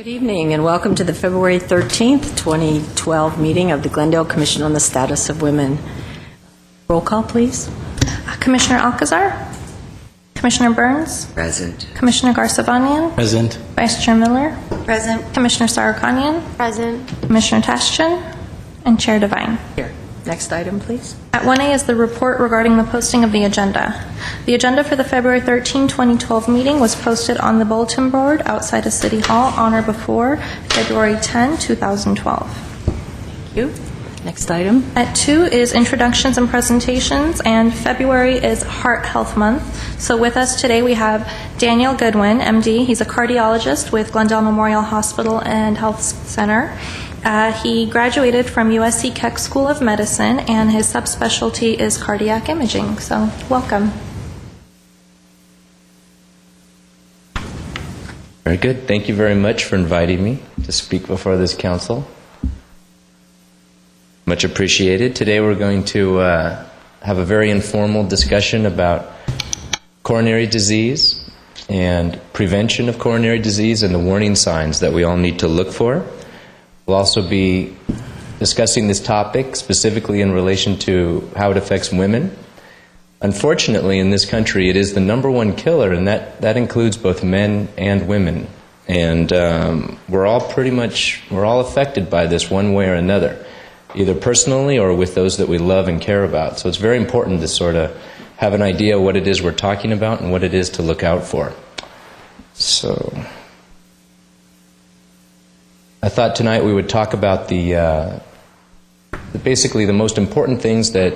Good evening and welcome to the February 13th, 2012 meeting of the Glendale Commission on the Status of Women. Roll call, please. Commissioner Alcazar? Commissioner Burns? Present. Commissioner Garsavanian? Present. Vice Chair Miller? Present. Commissioner Sarukanian? Present. Commissioner Taschin? And Chair Devine. Here. Next item, please. At 1A is the report regarding the posting of the agenda. The agenda for the February 13, 2012 meeting was posted on the bulletin board outside of City Hall on or before February 10, 2012. Thank you. Next item. At 2 is introductions and presentations, and February is Heart Health Month. So with us today we have Daniel Goodwin, MD. He's a cardiologist with Glendale Memorial Hospital and Health Center. He graduated from USC Keck School of Medicine, and his subspecialty is cardiac imaging. So welcome. Very good. Thank you very much for inviting me to speak before this council. Much appreciated. Today we're going to have a very informal discussion about coronary disease and prevention of coronary disease and the warning signs that we all need to look for. We'll also be discussing this topic specifically in relation to how it affects women. Unfortunately, in this country, it is the #1 killer, and that includes both men and women. And we're all affected by this one way or another, either personally or with those that we love and care about. So it's very important to sort of have an idea what it is we're talking about and what it is to look out for. So I thought tonight we would talk about basically the most important things that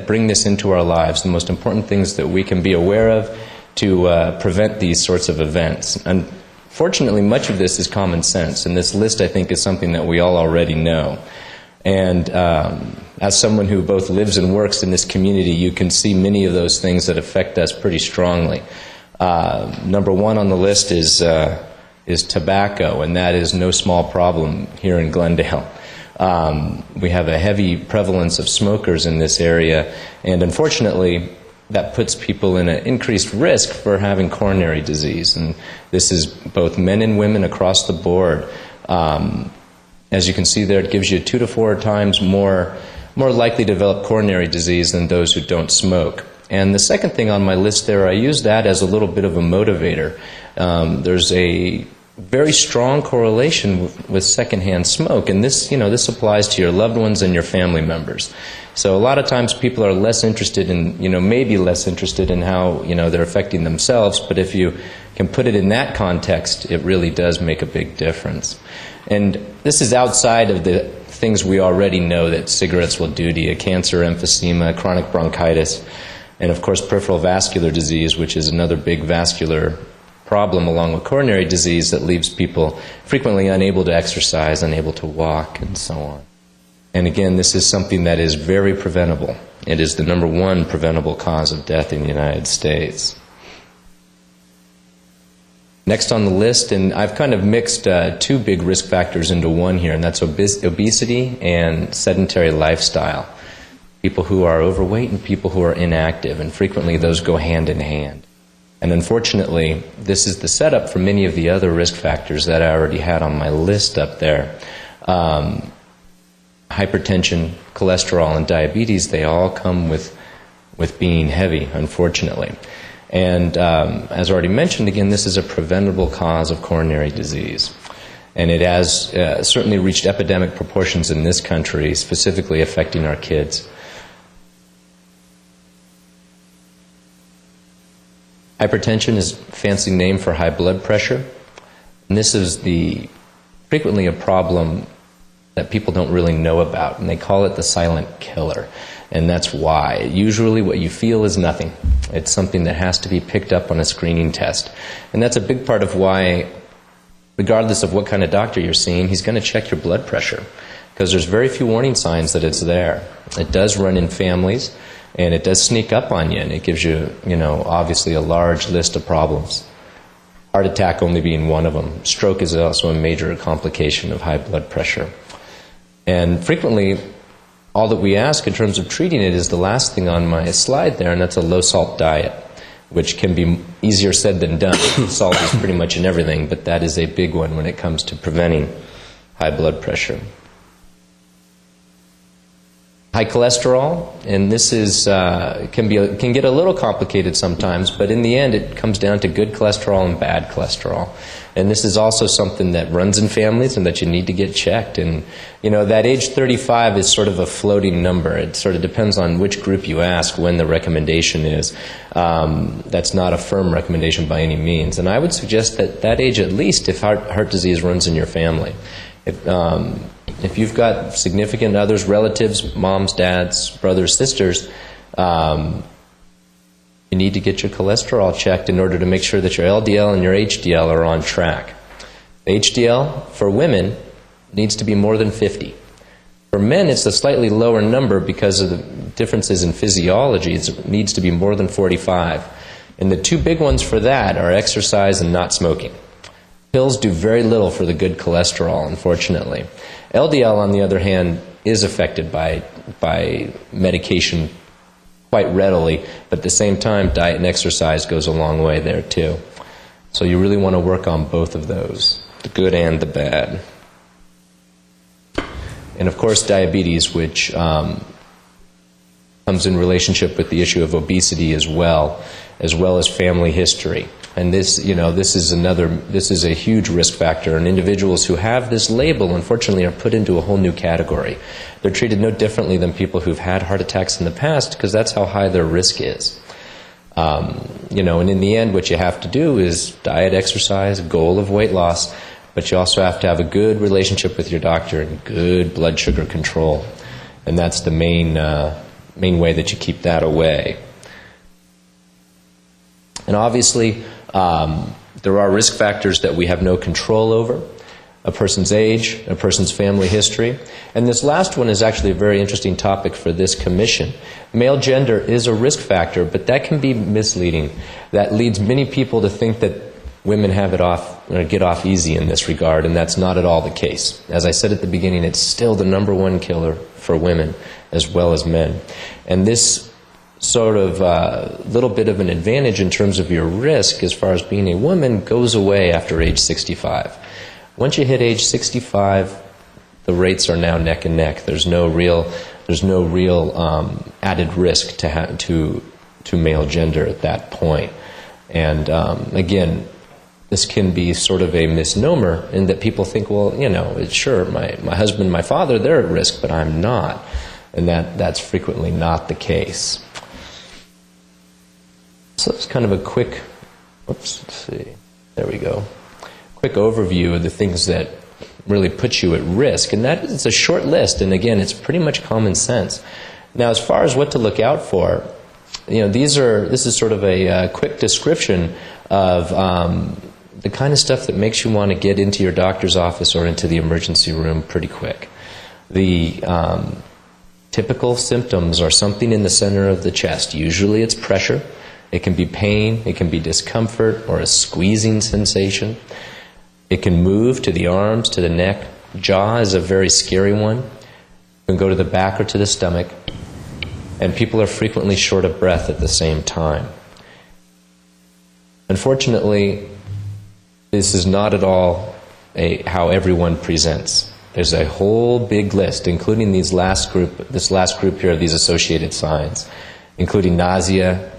bring this into our lives, the most important things that we can be aware of to prevent these sorts of events. Unfortunately, much of this is common sense, and this list, I think, is something that we all already know. And as someone who both lives and works in this community, you can see many of those things that affect us pretty strongly. #1 on the list is tobacco, and that is no small problem here in Glendale. We have a heavy prevalence of smokers in this area, and unfortunately that puts people in an increased risk for having coronary disease, and this is both men and women across the board. As you can see there, it gives you 2 to 4 times more likely to develop coronary disease than those who don't smoke. And the second thing on my list there, I use that as a little bit of a motivator. There's a very strong correlation with secondhand smoke, and this applies to your loved ones and your family members. So a lot of times people are less interested in, maybe less interested in how, they're affecting themselves, but if you can put it in that context, it really does make a big difference. And this is outside of the things we already know that cigarettes will do to you: cancer, emphysema, chronic bronchitis, and of course peripheral vascular disease, which is another big vascular problem along with coronary disease that leaves people frequently unable to exercise, unable to walk, and so on. And again, this is something that is very preventable. It is the #1 preventable cause of death in the United States. Next on the list, and I've kind of mixed 2 big risk factors into one here, and that's obesity and sedentary lifestyle. People who are overweight and people who are inactive, and frequently those go hand in hand. And unfortunately, this is the setup for many of the other risk factors that I already had on my list up there. Hypertension, cholesterol, and diabetes, they all come with being heavy, unfortunately. And as already mentioned, again, this is a preventable cause of coronary disease. And it has certainly reached epidemic proportions in this country, specifically affecting our kids. Hypertension is a fancy name for high blood pressure, and this is frequently a problem that people don't really know about, and they call it the silent killer, and that's why. Usually what you feel is nothing. It's something that has to be picked up on a screening test, and that's a big part of why, regardless of what kind of doctor you're seeing, he's going to check your blood pressure, because there's very few warning signs that it's there. It does run in families, and it does sneak up on you, and it gives you, obviously a large list of problems. Heart attack only being one of them. Stroke is also a major complication of high blood pressure. And frequently, all that we ask in terms of treating it is the last thing on my slide there, and that's a low-salt diet. which can be easier said than done. Salt is pretty much in everything, but that is a big one when it comes to preventing high blood pressure. High cholesterol, and this is can get a little complicated sometimes, but in the end it comes down to good cholesterol and bad cholesterol. And this is also something that runs in families and that you need to get checked. And that age 35 is sort of a floating number. It sort of depends on which group you ask when the recommendation is. That's not a firm recommendation by any means. And I would suggest that age at least if heart disease runs in your family. If you've got significant others, relatives, moms, dads, brothers, sisters, you need to get your cholesterol checked in order to make sure that your LDL and your HDL are on track. HDL for women needs to be more than 50. For men, it's a slightly lower number because of the differences in physiology. It needs to be more than 45. And the two big ones for that are exercise and not smoking. Pills do very little for the good cholesterol, unfortunately. LDL, on the other hand, is affected by medication quite readily, but at the same time, diet and exercise goes a long way there too. So you really want to work on both of those, the good and the bad. And of course, diabetes, which comes in relationship with the issue of obesity as well as family history. And this is a huge risk factor. And individuals who have this label, unfortunately, are put into a whole new category. They're treated no differently than people who've had heart attacks in the past because that's how high their risk is. And in the end, what you have to do is diet, exercise, goal of weight loss, but you also have to have a good relationship with your doctor and good blood sugar control. And that's the main way that you keep that away. And obviously, there are risk factors that we have no control over. A person's age, a person's family history. And this last one is actually a very interesting topic for this commission. Male gender is a risk factor, but that can be misleading. That leads many people to think that women have it off, or get off easy in this regard, and that's not at all the case. As I said at the beginning, it's still the number one killer for women as well as men. And this sort of little bit of an advantage in terms of your risk as far as being a woman goes away after age 65. Once you hit age 65, the rates are now neck and neck. There's no real added risk to male gender at that point. And again, this can be sort of a misnomer in that people think, well, sure, my husband, my father, they're at risk, but I'm not. And that's frequently not the case. So it's kind of a quick, there we go. Quick overview of the things that really put you at risk. And that is a short list, and again, it's pretty much common sense. Now, as far as what to look out for, this is sort of a quick description of the kind of stuff that makes you want to get into your doctor's office or into the emergency room pretty quick. The typical symptoms are something in the center of the chest. Usually it's pressure. It can be pain, it can be discomfort or a squeezing sensation. It can move to the arms, to the neck. Jaw is a very scary one. It can go to the back or to the stomach. And people are frequently short of breath at the same time. Unfortunately, this is not at all how everyone presents. There's a whole big list, including this last group here of these associated signs, including nausea,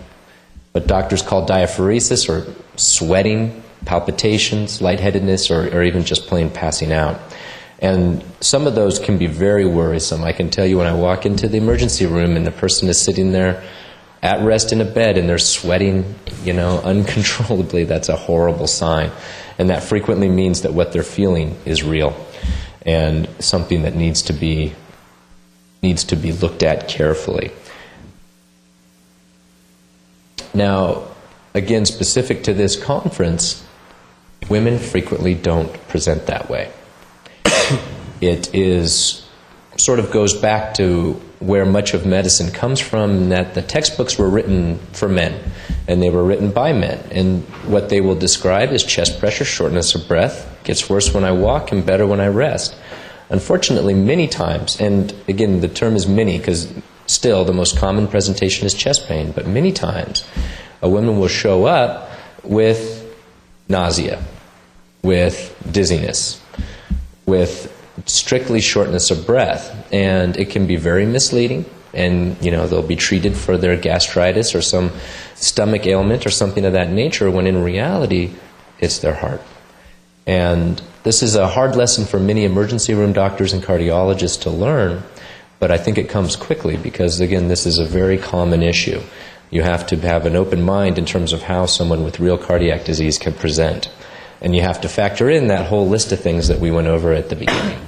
what doctors call diaphoresis, or sweating, palpitations, lightheadedness, or even just plain passing out. And some of those can be very worrisome. I can tell you when I walk into the emergency room and the person is sitting there at rest in a bed and they're sweating, uncontrollably, that's a horrible sign. And that frequently means that what they're feeling is real and something that needs to be looked at carefully. Now, again, specific to this conference, women frequently don't present that way. It sort of goes back to where much of medicine comes from, that the textbooks were written for men, and they were written by men. And what they will describe is chest pressure, shortness of breath, gets worse when I walk and better when I rest. Unfortunately, many times, and again, the term is many because still the most common presentation is chest pain, but many times A woman will show up with nausea, with dizziness, with strictly shortness of breath, and it can be very misleading. And they'll be treated for their gastritis or some stomach ailment or something of that nature, when in reality it's their heart. And this is a hard lesson for many emergency room doctors and cardiologists to learn, but I think it comes quickly because, again, this is a very common issue. You have to have an open mind in terms of how someone with real cardiac disease can present. And you have to factor in that whole list of things that we went over at the beginning.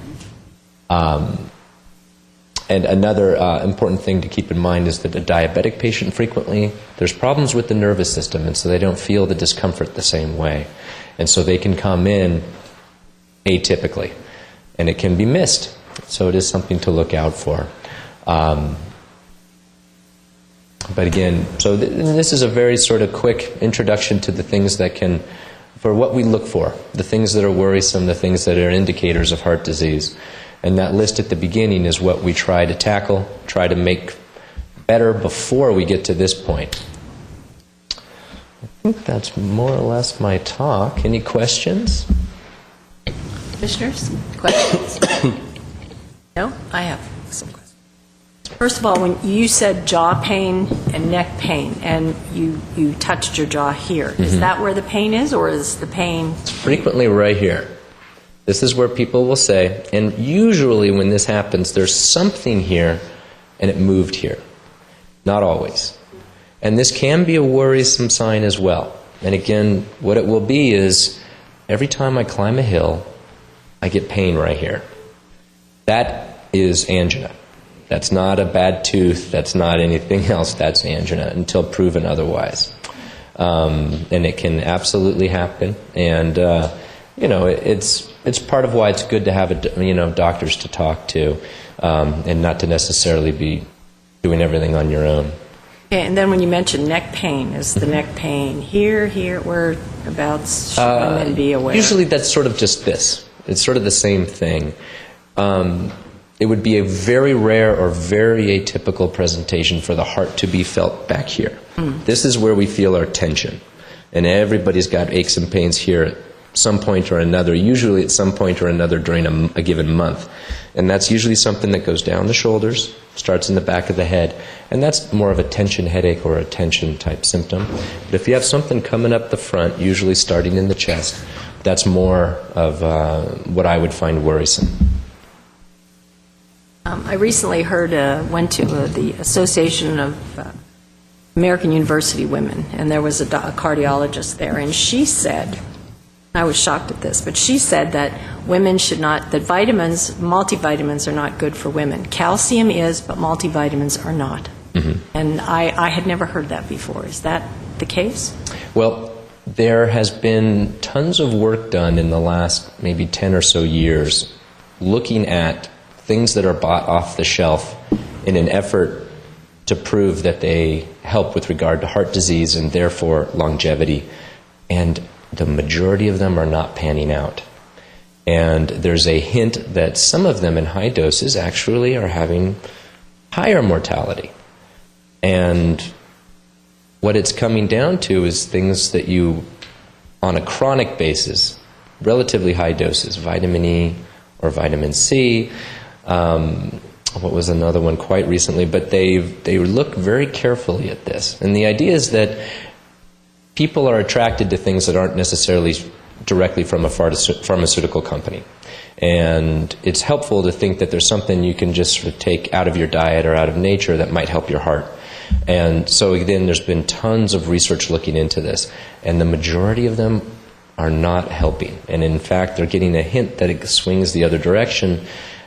And another important thing to keep in mind is that a diabetic patient frequently, there's problems with the nervous system, and so they don't feel the discomfort the same way. And so they can come in atypically, and it can be missed. So it is something to look out for. But again, so this is a very sort of quick introduction to the things that can, for what we look for, the things that are worrisome, the things that are indicators of heart disease. And that list at the beginning is what we try to tackle, try to make better before we get to this point. I think that's more or less my talk. Any questions? Commissioners, questions? No? I have some questions. First of all, when you said jaw pain and neck pain, and you touched your jaw here, is that where the pain is, or is the pain... It's frequently right here. This is where people will say, and usually when this happens, there's something here and it moved here. Not always. And this can be a worrisome sign as well. And again, what it will be is every time I climb a hill, I get pain right here. That is angina. That's not a bad tooth. That's not anything else. That's angina until proven otherwise. And it can absolutely happen. And, it's part of why it's good to have doctors to talk to, and not to necessarily be doing everything on your own. Okay, and then when you mentioned neck pain, is the neck pain here, whereabouts should women be aware? Usually that's sort of just this. It's sort of the same thing. It would be a very rare or very atypical presentation for the heart to be felt back here. This is where we feel our tension. And everybody's got aches and pains here at some point or another, usually at some point or another during a given month. And that's usually something that goes down the shoulders, starts in the back of the head, and that's more of a tension headache or a tension type symptom. But if you have something coming up the front, usually starting in the chest, that's more of what I would find worrisome. I recently went to the Association of American University Women, and there was a cardiologist there, and she said, I was shocked at this, but she said that women should not, that multivitamins are not good for women. Calcium is, but multivitamins are not. And I had never heard that before. Is that the case? Well, there has been tons of work done in the last maybe 10 or so years looking at things that are bought off the shelf in an effort to prove that they help with regard to heart disease and therefore longevity. And the majority of them are not panning out. And there's a hint that some of them in high doses actually are having higher mortality. And what it's coming down to is things that you, on a chronic basis, relatively high doses, vitamin E or vitamin C, what was another one quite recently, but they look very carefully at this. And the idea is that people are attracted to things that aren't necessarily directly from a pharmaceutical company. And it's helpful to think that there's something you can just sort of take out of your diet or out of nature that might help your heart. And so again, there's been tons of research looking into this, and the majority of them are not helping. And in fact, they're getting a hint that it swings the other direction,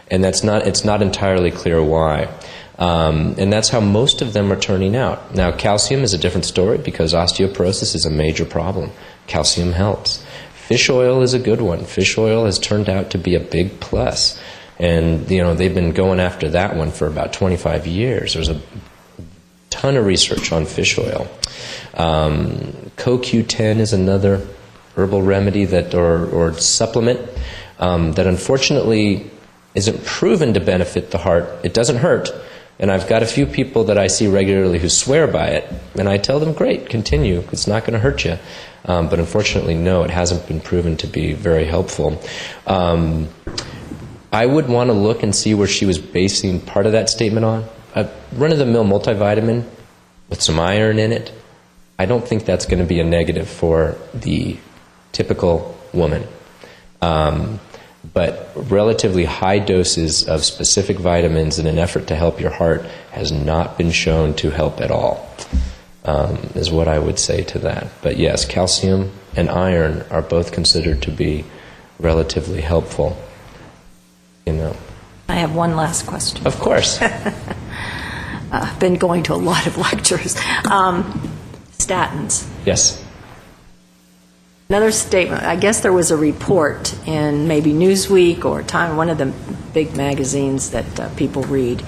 and it's not entirely clear why. And that's how most of them are turning out. Now, calcium is a different story because osteoporosis is a major problem. Calcium helps. Fish oil is a good one. Fish oil has turned out to be a big plus. And, they've been going after that one for about 25 years. There's a ton of research on fish oil. CoQ10 is another herbal remedy or supplement that unfortunately isn't proven to benefit the heart. It doesn't hurt, And I've got a few people that I see regularly who swear by it, and I tell them, great, continue, it's not going to hurt you. But unfortunately, no, it hasn't been proven to be very helpful. I would want to look and see where she was basing part of that statement on. A run-of-the-mill multivitamin with some iron in it, I don't think that's going to be a negative for the typical woman. But relatively high doses of specific vitamins in an effort to help your heart has not been shown to help at all, is what I would say to that. But yes, calcium and iron are both considered to be relatively helpful. I have one last question. Of course. I've been going to a lot of lectures. Statins. Yes. Another statement, I guess there was a report in maybe Newsweek or Time, one of the big magazines that people read,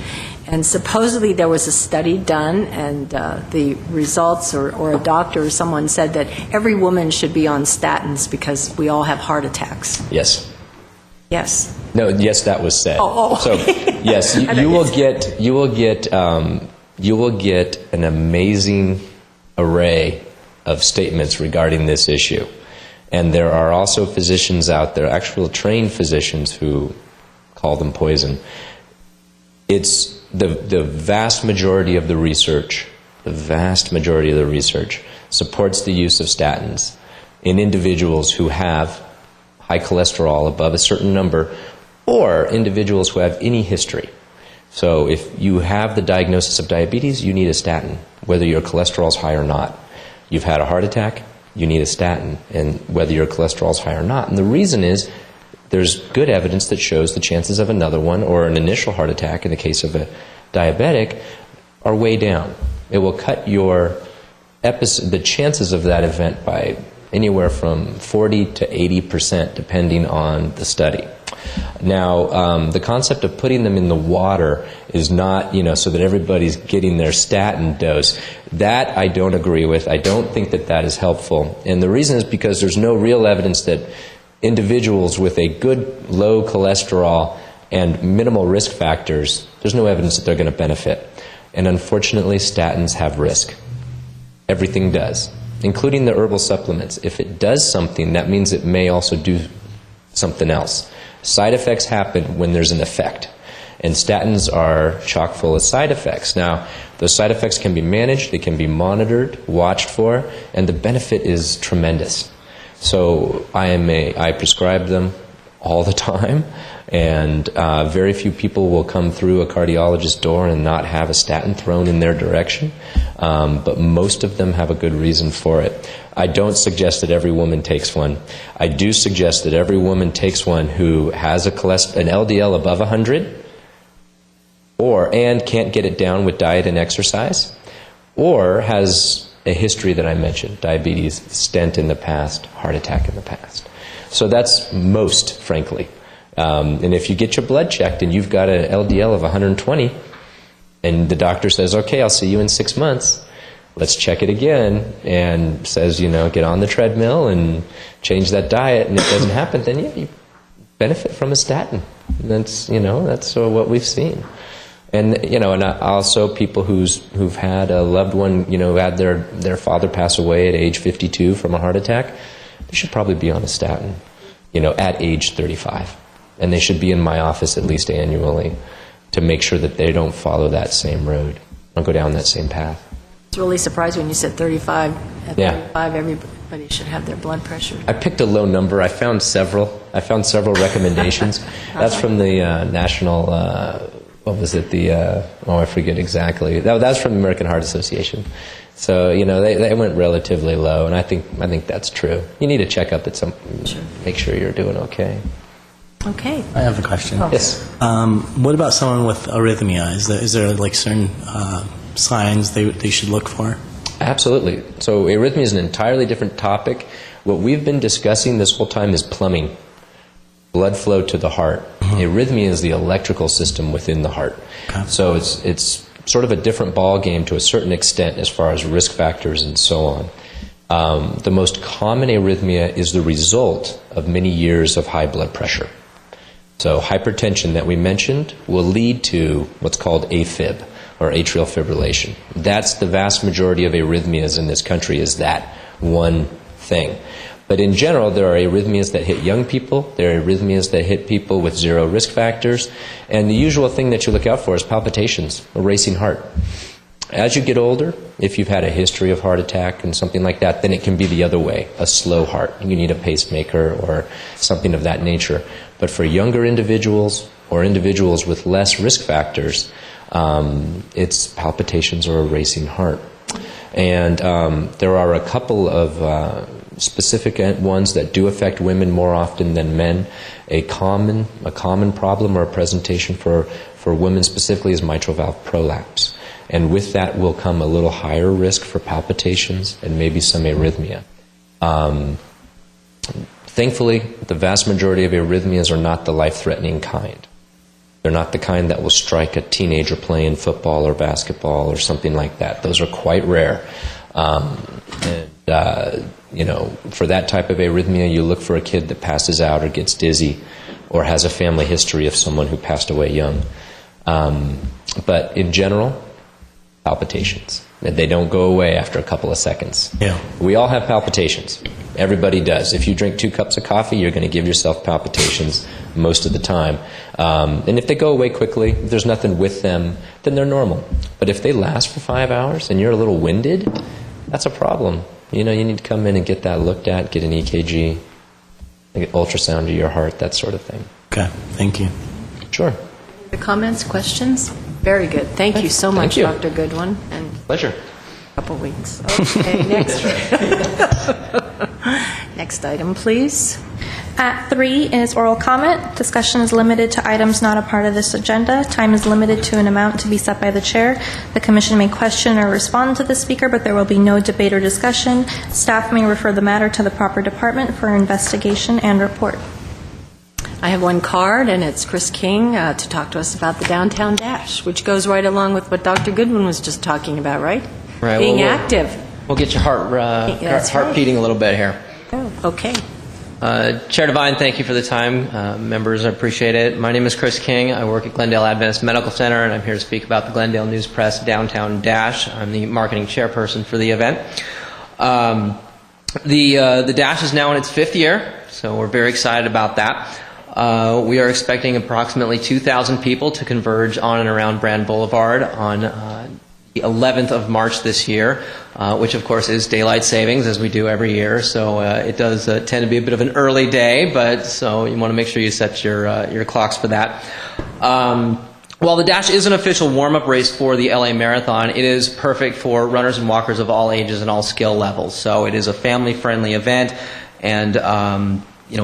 and supposedly there was a study done, and the results, or a doctor or someone said that every woman should be on statins because we all have heart attacks. Yes. Yes. No, yes, that was said. Oh. So, yes, you will get an amazing array of statements regarding this issue. And there are also physicians out there, actual trained physicians, who call them poison. It's the vast majority of the research supports the use of statins in individuals who have high cholesterol above a certain number, or individuals who have any history. So if you have the diagnosis of diabetes, you need a statin, whether your cholesterol is high or not. You've had a heart attack, you need a statin, and whether your cholesterol is high or not. And the reason is there's good evidence that shows the chances of another one, or an initial heart attack in the case of a diabetic, are way down. It will cut the chances of that event by anywhere from 40 to 80%, depending on the study. Now, the concept of putting them in the water is not, so that everybody's getting their statin dose. That I don't agree with. I don't think that that is helpful. And the reason is because there's no real evidence that individuals with a good low cholesterol and minimal risk factors, there's no evidence that they're going to benefit. And unfortunately, statins have risk. Everything does, including the herbal supplements. If it does something, that means it may also do something else. Side effects happen when there's an effect, and statins are chock full of side effects. Now, those side effects can be managed, they can be monitored, watched for, and the benefit is tremendous. So I prescribe them all the time, and very few people will come through a cardiologist's door and not have a statin thrown in their direction, but most of them have a good reason for it. I don't suggest that every woman takes one. I do suggest that every woman takes one who has an LDL above 100, and can't get it down with diet and exercise, or has a history that I mentioned, diabetes, stent in the past, heart attack in the past. So that's most, frankly. And if you get your blood checked and you've got an LDL of 120, and the doctor says, okay, I'll see you in 6 months, let's check it again, and says, get on the treadmill and change that diet, and it doesn't happen, then yeah, you benefit from a statin. And that's what we've seen. And and also people who've had a loved one, had their father pass away at age 52 from a heart attack, they should probably be on a statin, at age 35. And they should be in my office at least annually to make sure that they don't follow that same road or go down that same path. It's really surprising when you said 35. At Yeah. 35, everybody should have their blood pressure. I picked a low number. I found several recommendations. That's from the National, what was it? I forget exactly. That's from the American Heart Association. So, they went relatively low, and I think that's true. You need a checkup at make sure you're doing okay. Okay. I have a question. Oh. Yes. What about someone with arrhythmia? Is there certain signs they should look for? Absolutely. So arrhythmia is an entirely different topic. What we've been discussing this whole time is plumbing, blood flow to the heart. Arrhythmia is the electrical system within the heart. Okay. So it's sort of a different ball game to a certain extent as far as risk factors and so on. The most common arrhythmia is the result of many years of high blood pressure. So hypertension that we mentioned will lead to what's called AFib, or atrial fibrillation. That's the vast majority of arrhythmias in this country, is that one thing. But in general, there are arrhythmias that hit young people, there are arrhythmias that hit people with zero risk factors, and the usual thing that you look out for is palpitations, a racing heart. As you get older, if you've had a history of heart attack and something like that, then it can be the other way, a slow heart. You need a pacemaker or something of that nature. But for younger individuals or individuals with less risk factors, it's palpitations or a racing heart. And there are a couple of specific ones that do affect women more often than men. A common problem or a presentation for women specifically is mitral valve prolapse. And with that will come a little higher risk for palpitations and maybe some arrhythmia. Thankfully, the vast majority of arrhythmias are not the life-threatening kind. They're not the kind that will strike a teenager playing football or basketball or something like that. Those are quite rare. For that type of arrhythmia, you look for a kid that passes out or gets dizzy or has a family history of someone who passed away young. But in general, palpitations. They don't go away after a couple of seconds. Yeah. We all have palpitations. Everybody does. If you drink 2 cups of coffee, you're going to give yourself palpitations most of the time. And if they go away quickly, if there's nothing with them, then they're normal. But if they last for 5 hours and you're a little winded, that's a problem. You need to come in and get that looked at, get an EKG, get ultrasound of your heart, that sort of thing. Okay, thank you. Sure. The comments, questions? Very good. Thank you so much, you. Dr. Goodwin. And Pleasure. a couple weeks. Okay, next. Next item, please. At 3 is oral comment. Discussion is limited to items not a part of this agenda. Time is limited to an amount to be set by the chair. The commission may question or respond to the speaker, but there will be no debate or discussion. Staff may refer the matter to the proper department for investigation and report. I have one card, and it's Chris King to talk to us about the Downtown Dash, which goes right along with what Dr. Goodwin was just talking about, right? Right. Being Well, active. We'll get your heart That's right. beating a little bit here. Oh, okay. Chair Devine, thank you for the time. Members, I appreciate it. My name is Chris King. I work at Glendale Adventist Medical Center, and I'm here to speak about the Glendale News Press Downtown Dash. I'm the marketing chairperson for the event. The Dash is now in its 5th year, so we're very excited about that. We are expecting approximately 2,000 people to converge on and around Brand Boulevard on the 11th of March this year, which of course is daylight savings, as we do every year. So it does tend to be a bit of an early day, but so you want to make sure you set your clocks for that. While the Dash is an official warm-up race for the LA Marathon, it is perfect for runners and walkers of all ages and all skill levels. So it is a family-friendly event, and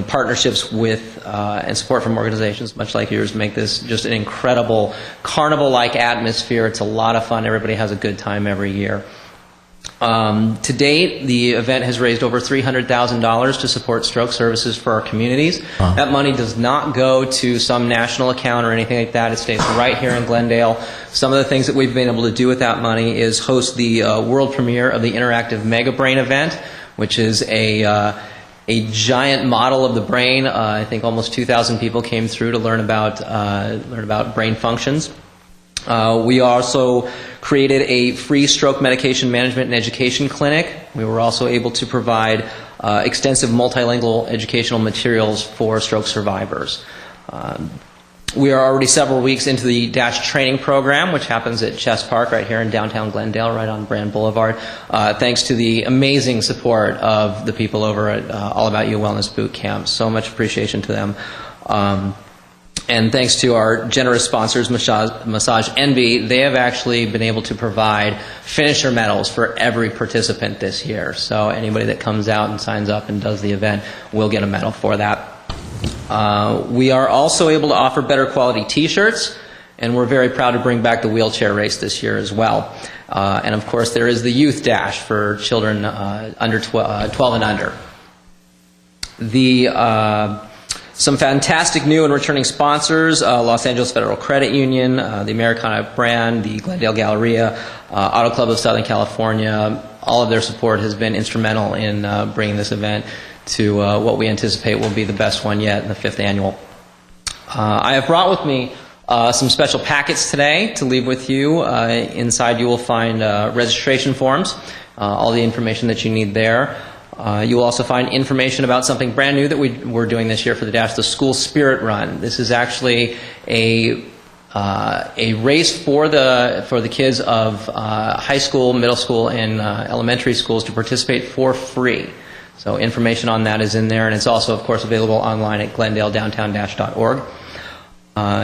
partnerships with and support from organizations much like yours make this just an incredible carnival-like atmosphere. It's a lot of fun. Everybody has a good time every year. To date, the event has raised over $300,000 to support stroke services for our communities. That money does not go to some national account or anything like that. It stays right here in Glendale. Some of the things that we've been able to do with that money is host the world premiere of the interactive Mega Brain event, which is a giant model of the brain. I think almost 2,000 people came through to learn about brain functions. We also created a free stroke medication management and education clinic. We were also able to provide extensive multilingual educational materials for stroke survivors. We are already several weeks into the DASH training program, which happens at Chess Park right here in downtown Glendale, right on Brand Boulevard, thanks to the amazing support of the people over at All About You Wellness Boot Camp. So much appreciation to them. And thanks to our generous sponsors, Massage Envy, they have actually been able to provide finisher medals for every participant this year. So anybody that comes out and signs up and does the event will get a medal for that. We are also able to offer better quality T-shirts, and we're very proud to bring back the wheelchair race this year as well. And of course, there is the Youth Dash for children under 12 and under. Some fantastic new and returning sponsors: Los Angeles Federal Credit Union, the Americana brand, the Glendale Galleria, Auto Club of Southern California. All of their support has been instrumental in bringing this event to what we anticipate will be the best one yet in the 5th annual. I have brought with me Some special packets today to leave with you. Inside you will find registration forms, all the information that you need there. You will also find information about something brand new that we're doing this year for the Dash, the School Spirit Run. This is actually a race for the kids of high school, middle school, and elementary schools to participate for free. So information on that is in there, and it's also, of course, available online at glendaledowntown-org.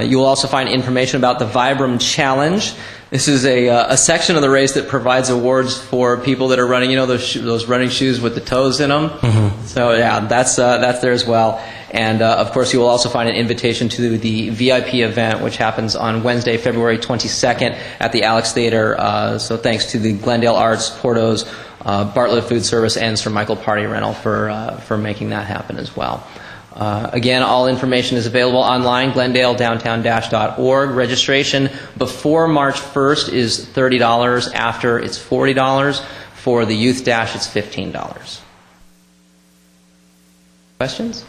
You will also find information about the Vibram Challenge. This is a section of the race that provides awards for people that are running, those running shoes with the toes in them. Mm-hmm. So yeah, that's there as well. And of course, you will also find an invitation to the VIP event, which happens on Wednesday, February 22nd at the Alex Theater. So thanks to the Glendale Arts, Porto's, Bartlett Food Service, and Sir Michael Party Rental for making that happen as well. Again, all information is available online, glendaledowntown-org. Registration before March 1st is $30. After, it's $40. For the Youth Dash, it's $15. Questions?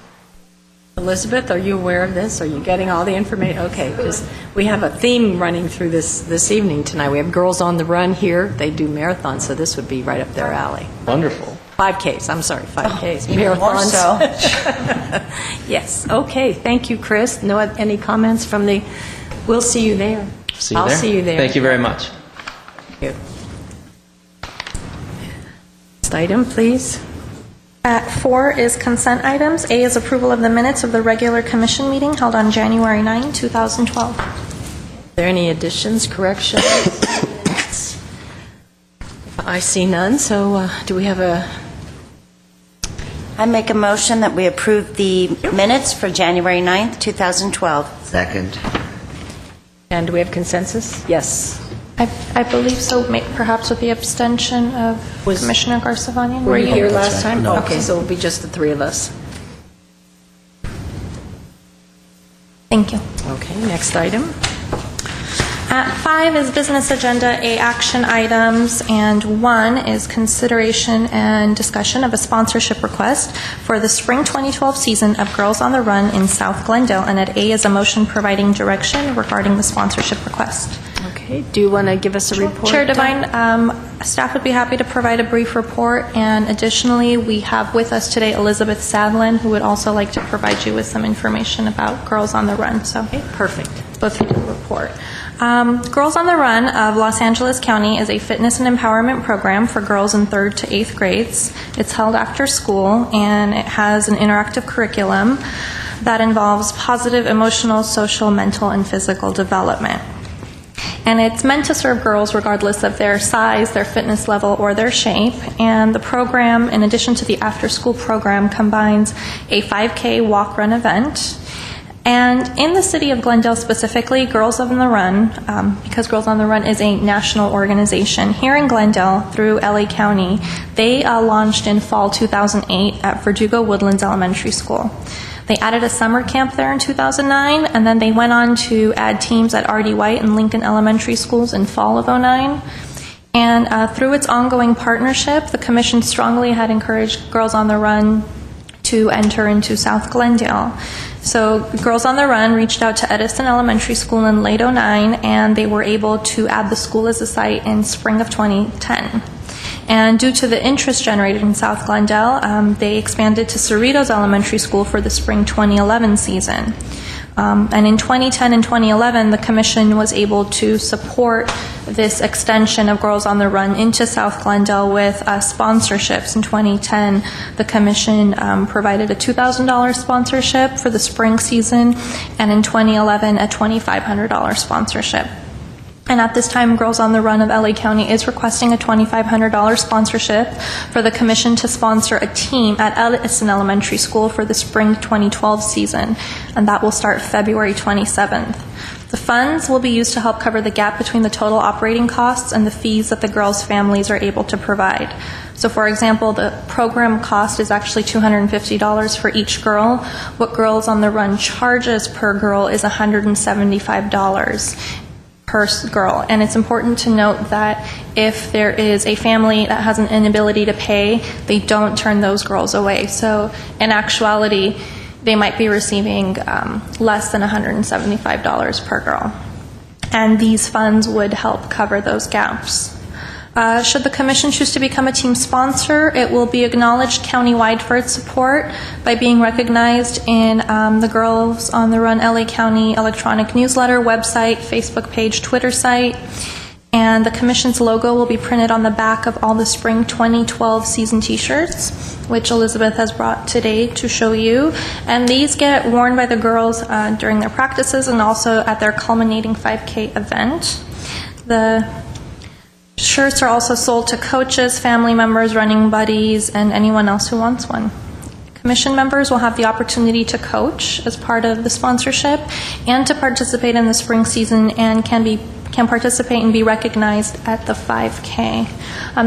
Elizabeth, are you aware of this? Are you getting all the information? Okay, because we have a theme running through this evening tonight. We have Girls on the Run here. They do marathons, so this would be right up their alley. Wonderful. 5Ks, I'm sorry, 5Ks. Even more so. Yes, okay, thank you, Chris. Any comments from the, we'll see you there. I'll see you there. Thank you very much. Thank you. Next item, please. At 4 is consent items. A is approval of the minutes of the regular commission meeting held on January 9, 2012. Are there any additions, corrections? I see none, so do we have a... I make a motion that we approve the minutes for January 9th, 2012. Second. And do we have consensus? Yes. I believe so, perhaps with the abstention of Commissioner Garsavanian. Were you here last time? No. Okay, so it'll be just the three of us. Thank you. Okay, next item. At 5 is business agenda A action items, and 1 is consideration and discussion of a sponsorship request for the spring 2012 season of Girls on the Run in South Glendale, and at A is a motion providing direction regarding the sponsorship request. Okay, do you want to give us a report? Chair Devine, staff would be happy to provide a brief report, and additionally, we have with us today Elizabeth Sadlin, who would also like to provide you with some information about Girls on the Run. So, Okay, perfect. both of you can report. Girls on the Run of Los Angeles County is a fitness and empowerment program for girls in 3rd to 8th grades. It's held after school, and it has an interactive curriculum that involves positive emotional, social, mental, and physical development. And it's meant to serve girls regardless of their size, their fitness level, or their shape. And the program, in addition to the after-school program, combines a 5K walk-run event. And in the city of Glendale specifically, Girls on the Run, because Girls on the Run is a national organization, here in Glendale through LA County, they launched in fall 2008 at Verdugo Woodlands Elementary School. They added a summer camp there in 2009, and then they went on to add teams at R.D. White and Lincoln Elementary Schools in fall of 2009. And through its ongoing partnership, the Commission strongly had encouraged Girls on the Run to enter into South Glendale. So Girls on the Run reached out to Edison Elementary School in late 2009, and they were able to add the school as a site in spring of 2010. And due to the interest generated in South Glendale, they expanded to Cerritos Elementary School for the spring 2011 season. And in 2010 and 2011, the Commission was able to support this extension of Girls on the Run into South Glendale with sponsorships. In 2010, the Commission provided a $2,000 sponsorship for the spring season, and in 2011, a $2,500 sponsorship. And at this time, Girls on the Run of LA County is requesting a $2,500 sponsorship for the Commission to sponsor a team at Edison Elementary School for the spring 2012 season, and that will start February 27th. The funds will be used to help cover the gap between the total operating costs and the fees that the girls' families are able to provide. So, for example, the program cost is actually $250 for each girl. What Girls on the Run charges per girl is $175. Per girl. And it's important to note that if there is a family that has an inability to pay, they don't turn those girls away. So in actuality, they might be receiving less than $175 per girl. And these funds would help cover those gaps. Should the commission choose to become a team sponsor, it will be acknowledged countywide for its support by being recognized in the Girls on the Run LA County electronic newsletter, website, Facebook page, Twitter site. And the commission's logo will be printed on the back of all the spring 2012 season t-shirts, which Elizabeth has brought today to show you. And these get worn by the girls during their practices and also at their culminating 5K event. The shirts are also sold to coaches, family members, running buddies, and anyone else who wants one. Commission members will have the opportunity to coach as part of the sponsorship and to participate in the spring season and can participate and be recognized at the 5K.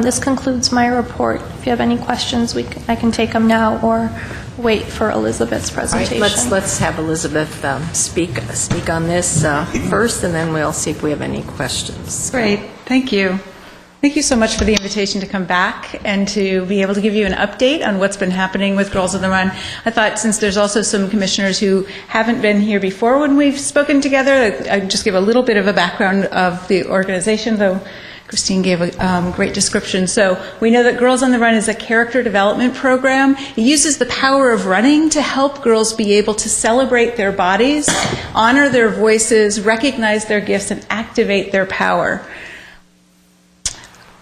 This concludes my report. If you have any questions, I can take them now or wait for Elizabeth's All right, presentation. let's have Elizabeth speak on this first, and then we'll see if we have any questions. Great, thank you. Thank you so much for the invitation to come back and to be able to give you an update on what's been happening with Girls on the Run. I thought since there's also some commissioners who haven't been here before when we've spoken together, I'd just give a little bit of a background of the organization, though Christine gave a great description. So we know that Girls on the Run is a character development program. It uses the power of running to help girls be able to celebrate their bodies, honor their voices, recognize their gifts, and activate their power.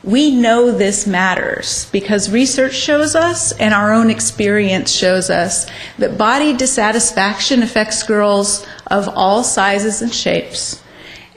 We know this matters because research shows us and our own experience shows us that body dissatisfaction affects girls of all sizes and shapes.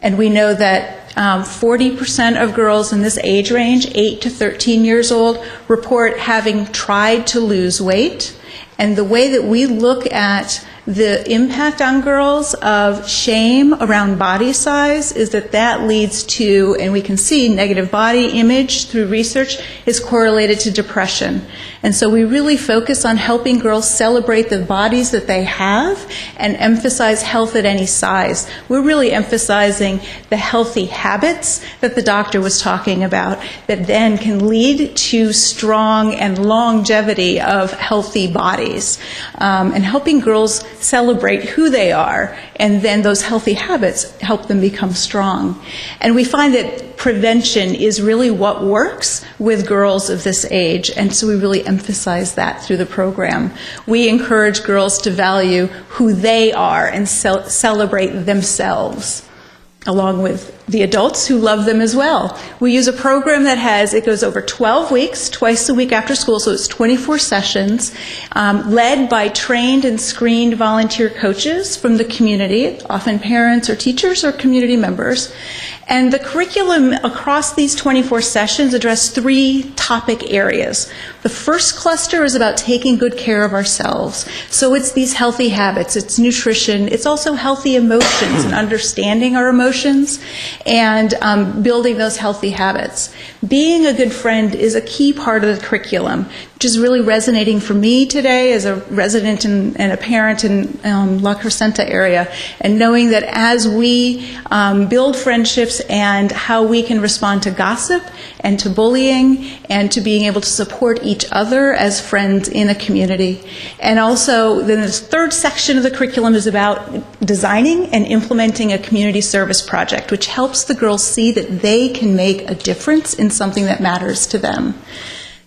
And we know that 40% of girls in this age range, 8 to 13 years old, report having tried to lose weight. And the way that we look at the impact on girls of shame around body size is that leads to, and we can see negative body image through research, is correlated to depression. And so we really focus on helping girls celebrate the bodies that they have and emphasize health at any size. We're really emphasizing the healthy habits that the doctor was talking about that then can lead to strong and longevity of healthy bodies, and helping girls celebrate who they are, and then those healthy habits help them become strong. And we find that prevention is really what works with girls of this age, and so we really emphasize that through the program. We encourage girls to value who they are and celebrate themselves, along with the adults who love them as well. We use a program it goes over 12 weeks, twice a week after school, so it's 24 sessions, led by trained and screened volunteer coaches from the community, often parents or teachers or community members. And the curriculum across these 24 sessions address 3 topic areas. The first cluster is about taking good care of ourselves. So it's these healthy habits, it's nutrition, it's also healthy emotions and understanding our emotions and building those healthy habits. Being a good friend is a key part of the curriculum, which is really resonating for me today as a resident and a parent in La Crescenta area, and knowing that as we build friendships and how we can respond to gossip and to bullying and to being able to support each other as friends in a community. And also, then the third section of the curriculum is about designing and implementing a community service project, which helps the girls see that they can make a difference in something that matters to them.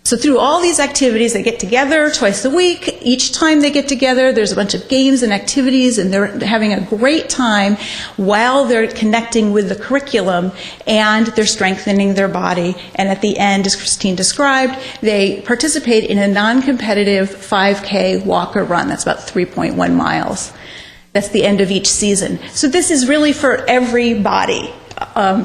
So through all these activities, they get together twice a week. Each time they get together, there's a bunch of games and activities, and they're having a great time while they're connecting with the curriculum, and they're strengthening their body. And at the end, as Christine described, they participate in a non-competitive 5K walk or run. That's about 3.1 miles. That's the end of each season. So this is really for everybody.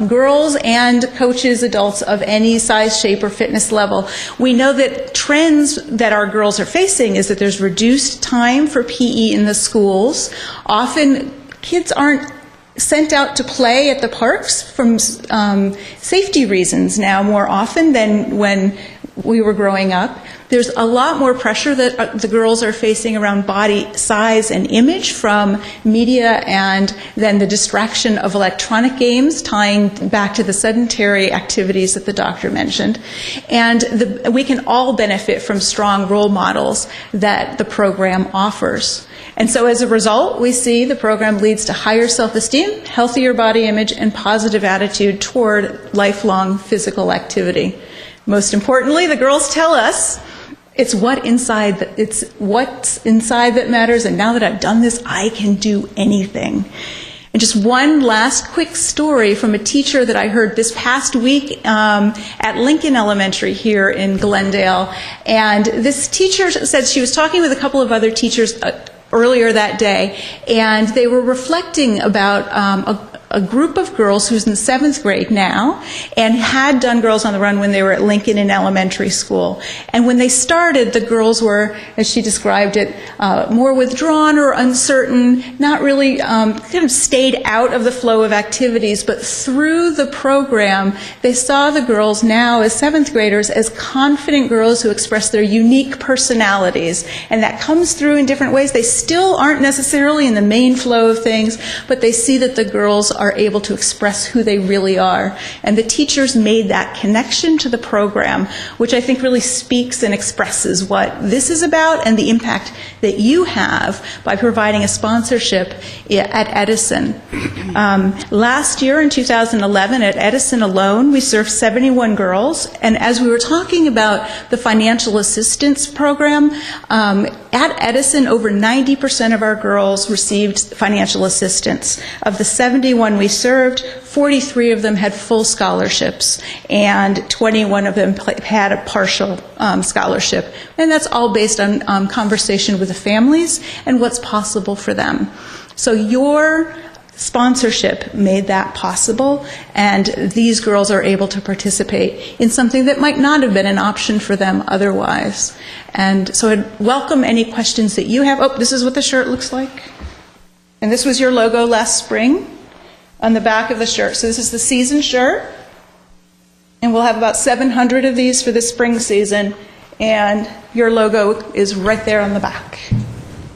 Girls and coaches, adults of any size, shape, or fitness level. We know that trends that our girls are facing is that there's reduced time for PE in the schools. Often kids aren't sent out to play at the parks from safety reasons now more often than when we were growing up. There's a lot more pressure that the girls are facing around body size and image from media, and then the distraction of electronic games, tying back to the sedentary activities that the doctor mentioned. And we can all benefit from strong role models that the program offers. And so as a result, we see the program leads to higher self-esteem, healthier body image, and positive attitude toward lifelong physical activity. Most importantly, the girls tell us it's what's inside that matters, and now that I've done this, I can do anything. And just one last quick story from a teacher that I heard this past week at Lincoln Elementary here in Glendale. And this teacher said she was talking with a couple of other teachers earlier that day, and they were reflecting about a group of girls who's in 7th grade now and had done Girls on the Run when they were at Lincoln in elementary school. And when they started, the girls were, as she described it, more withdrawn or uncertain, not really kind of stayed out of the flow of activities. But through the program, they saw the girls now as 7th graders as confident girls who express their unique personalities. And that comes through in different ways. They still aren't necessarily in the main flow of things, but they see that the girls are able to express who they really are. And the teachers made that connection to the program, which I think really speaks and expresses what this is about and the impact that you have by providing a sponsorship at Edison. Last year in 2011 at Edison alone, we served 71 girls. And as we were talking about the financial assistance program, at Edison, over 90% of our girls received financial assistance. Of the 71 we served, 43 of them had full scholarships, and 21 of them had a partial scholarship. And that's all based on conversation with the families and what's possible for them. So your sponsorship made that possible, and these girls are able to participate in something that might not have been an option for them otherwise. And so I'd welcome any questions that you have. Oh, this is what the shirt looks like. And this was your logo last spring on the back of the shirt. So this is the season shirt, and we'll have about 700 of these for the spring season, and your logo is right there on the back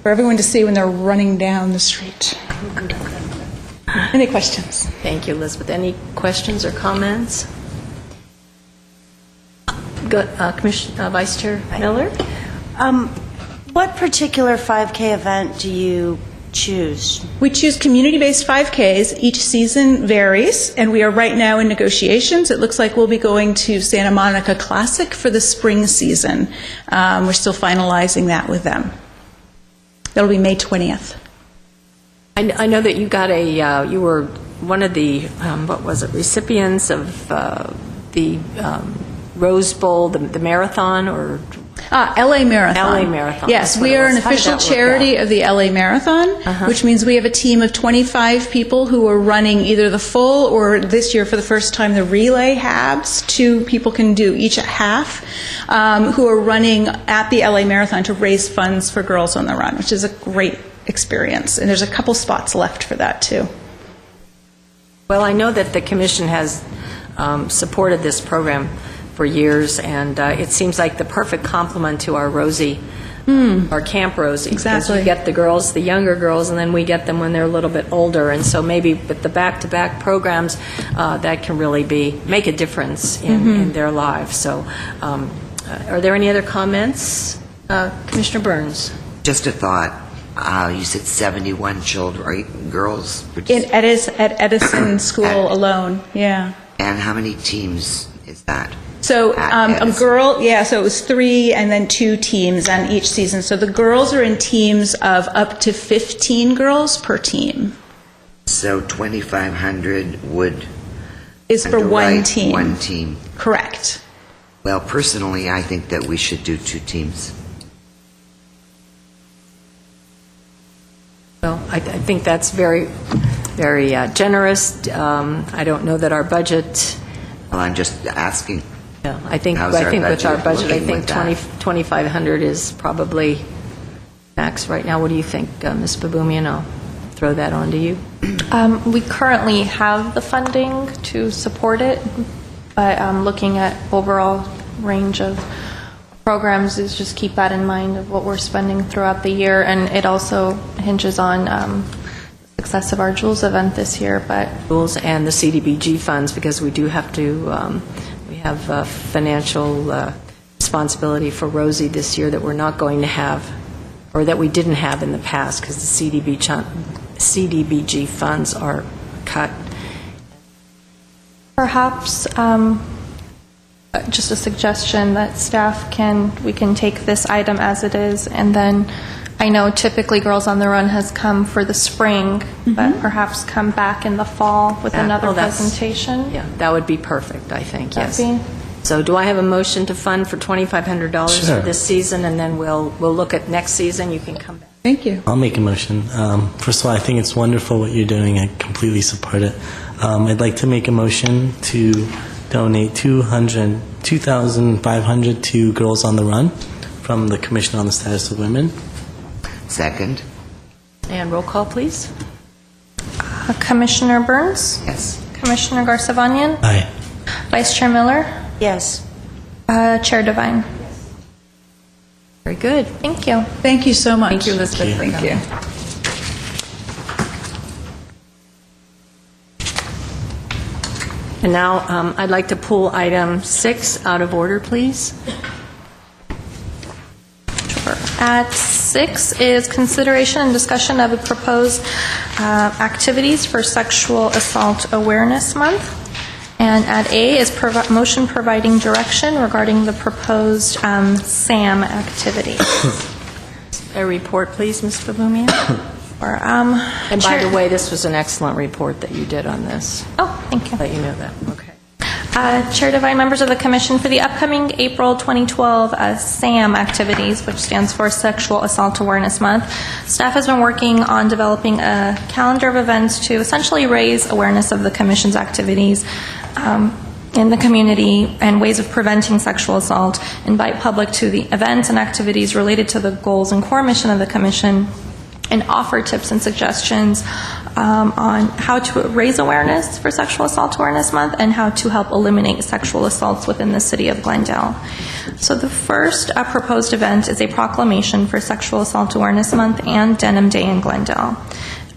for everyone to see when they're running down the street. Any questions? Thank you, Elizabeth. Any questions or comments? Vice Chair Miller? What particular 5K event do you choose? We choose community-based 5Ks. Each season varies, and we are right now in negotiations. It looks like we'll be going to Santa Monica Classic for the spring season. We're still finalizing that with them. That'll be May 20th. I know that you got you were one of the, recipients of the Rose Bowl, the marathon, or? LA Marathon. LA Marathon. Yes, we are an official charity of the LA Marathon, which means we have a team of 25 people who are running either the full or this year for the first time the relay halves. 2 people can do each a half, who are running at the LA Marathon to raise funds for Girls on the Run, which is a great experience. And there's a couple spots left for that too. Well, I know that the Commission has supported this program for years, and it seems like the perfect complement to our Rosie, our Camp Rosie. Exactly. Because you get the girls, the younger girls, and then we get them when they're a little bit older. And so maybe with the back-to-back programs, that can really make a difference in their lives. So are there any other comments? Commissioner Burns? Just a thought. You said 71 children, right? Girls? At Edison School alone, yeah. And how many teams is that? So At a Edison? girl, so it was 3 and then 2 teams on each season. So the girls are in teams of up to 15 girls per team. So 2,500 Is for one underwrite team. one team. Correct. Well, personally, I think that we should do 2 teams. Well, I think that's very, very generous. I don't know that our budget. Well, I'm just asking. Yeah, I think How's our with our budget budget, I looking think with that? 2,500 is probably max right now. What do you think, Ms. Babumian? I'll throw that on to you. We currently have the funding to support it, but looking at overall range of programs is just keep that in mind of what we're spending throughout the year, and it also hinges on success of our Jewels event this year. But Rules and the CDBG funds, because we do have to, we have financial responsibility for Rosie this year that we're not going to have, or that we didn't have in the past, because the CDBG funds are cut. perhaps just a suggestion that we can take this item as it is, and then I know typically Girls on the Run has come for the spring, but perhaps come back in the fall with another presentation. Yeah, that would be perfect, I think, yes. That'd So do I have a motion to fund for $2,500 Sure. for this season, and then we'll look at next season? You can come back. Thank you. I'll make a motion. First of all, I think it's wonderful what you're doing. I completely support it. I'd like to make a motion to donate $2,500 to Girls on the Run from the Commission on the Status of Women. Second? And roll call, please. Commissioner Burns, Yes. Commissioner Garcevanyan, Aye. Vice Chair Miller, Yes. Chair Devine. Very good. Thank you. Thank you so much. Thank you, Elizabeth. for Thank you. coming. And now I'd like to pull item 6 out of order, please. Sure. At 6 is consideration and discussion of the proposed activities for Sexual Assault Awareness Month. And at A is motion providing direction regarding the proposed SAM activities. A report, please, Ms. Babumian. And by the way, this was an excellent report that you did on this. Oh, thank you. Let you know that. Okay. Chair Devine, members of the Commission, for the upcoming April 2012 SAM activities, which stands for Sexual Assault Awareness Month, staff has been working on developing a calendar of events to essentially raise awareness of the Commission's activities in the community and ways of preventing sexual assault, invite public to the events and activities related to the goals and core mission of the Commission, and offer tips and suggestions on how to raise awareness for Sexual Assault Awareness Month and how to help eliminate sexual assaults within the city of Glendale. So the first proposed event is a proclamation for Sexual Assault Awareness Month and Denim Day in Glendale.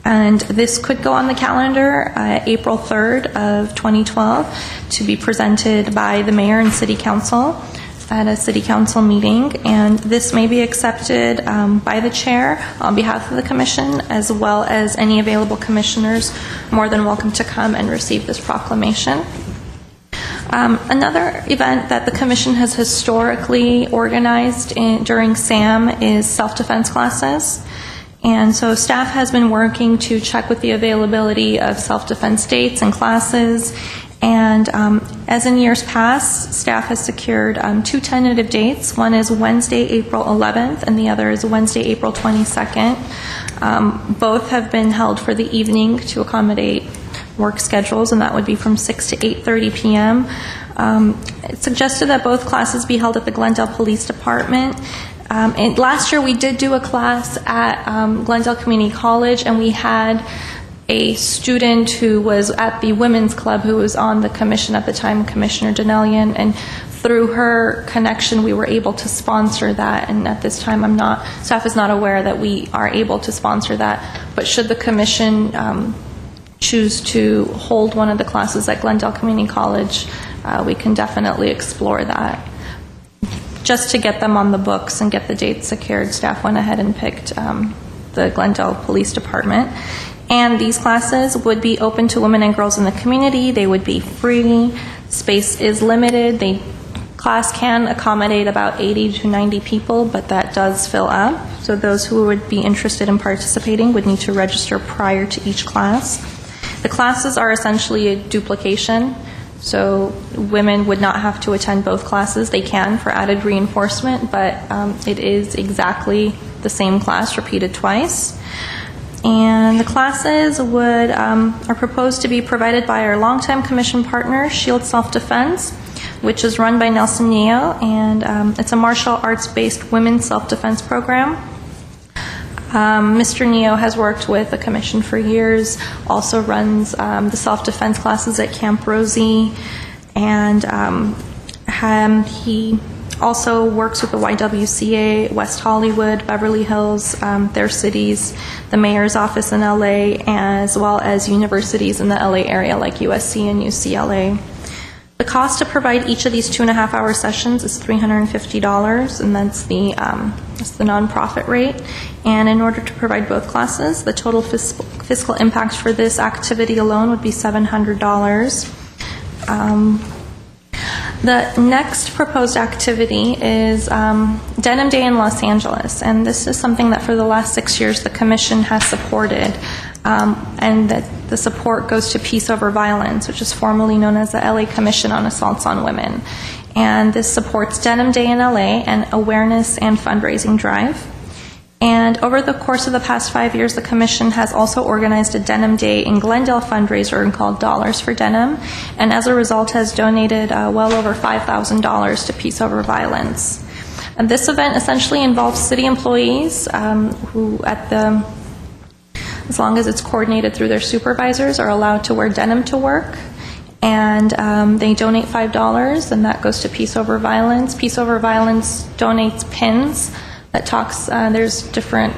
And this could go on the calendar April 3rd of 2012 to be presented by the mayor and city council at a city council meeting, and this may be accepted by the chair on behalf of the commission, as well as any available commissioners more than welcome to come and receive this proclamation. Another event that the commission has historically organized during SAM is self-defense classes. And so staff has been working to check with the availability of self-defense dates and classes. And as in years past, staff has secured 2 tentative dates. One is Wednesday, April 11th, and the other is Wednesday, April 22nd. Both have been held for the evening to accommodate work schedules, and that would be from 6 to 8:30 p.m. It's suggested that both classes be held at the Glendale Police Department. And last year we did do a class at Glendale Community College, and we had a student who was at the Women's Club who was on the commission at the time, Commissioner Denelian, and through her connection we were able to sponsor that. And at this time staff is not aware that we are able to sponsor that, but should the commission choose to hold one of the classes at Glendale Community College, we can definitely explore that. Just to get them on the books and get the dates secured, staff went ahead and picked the Glendale Police Department. And these classes would be open to women and girls in the community. They would be free. Space is limited. The class can accommodate about 80 to 90 people, but that does fill up. So those who would be interested in participating would need to register prior to each class. The classes are essentially a duplication. So women would not have to attend both classes. They can for added reinforcement, but it is exactly the same class repeated twice. And the classes are proposed to be provided by our longtime commission partner, Shield Self-Defense, which is run by Nelson Neo, and it's a martial arts-based women's self-defense program. Mr. Neo has worked with the commission for years, also runs the self-defense classes at Camp Rosie, and He also works with the YWCA, West Hollywood, Beverly Hills, their cities, the mayor's office in LA, as well as universities in the LA area like USC and UCLA. The cost to provide each of these 2.5-hour sessions is $350, and that's the nonprofit rate. And in order to provide both classes, the total fiscal impact for this activity alone would be $700. The next proposed activity is Denim Day in Los Angeles, and this is something that for the last 6 years the Commission has supported, and that the support goes to Peace Over Violence, which is formerly known as the LA Commission on Assaults on Women. And this supports Denim Day in LA, an awareness and fundraising drive. And over the course of the past 5 years, the Commission has also organized a Denim Day in Glendale fundraiser called Dollars for Denim, and as a result has donated well over $5,000 to Peace Over Violence. And this event essentially involves city employees who, as long as it's coordinated through their supervisors, are allowed to wear denim to work. And they donate $5, and that goes to Peace Over Violence. Peace Over Violence donates pins that talks, there's different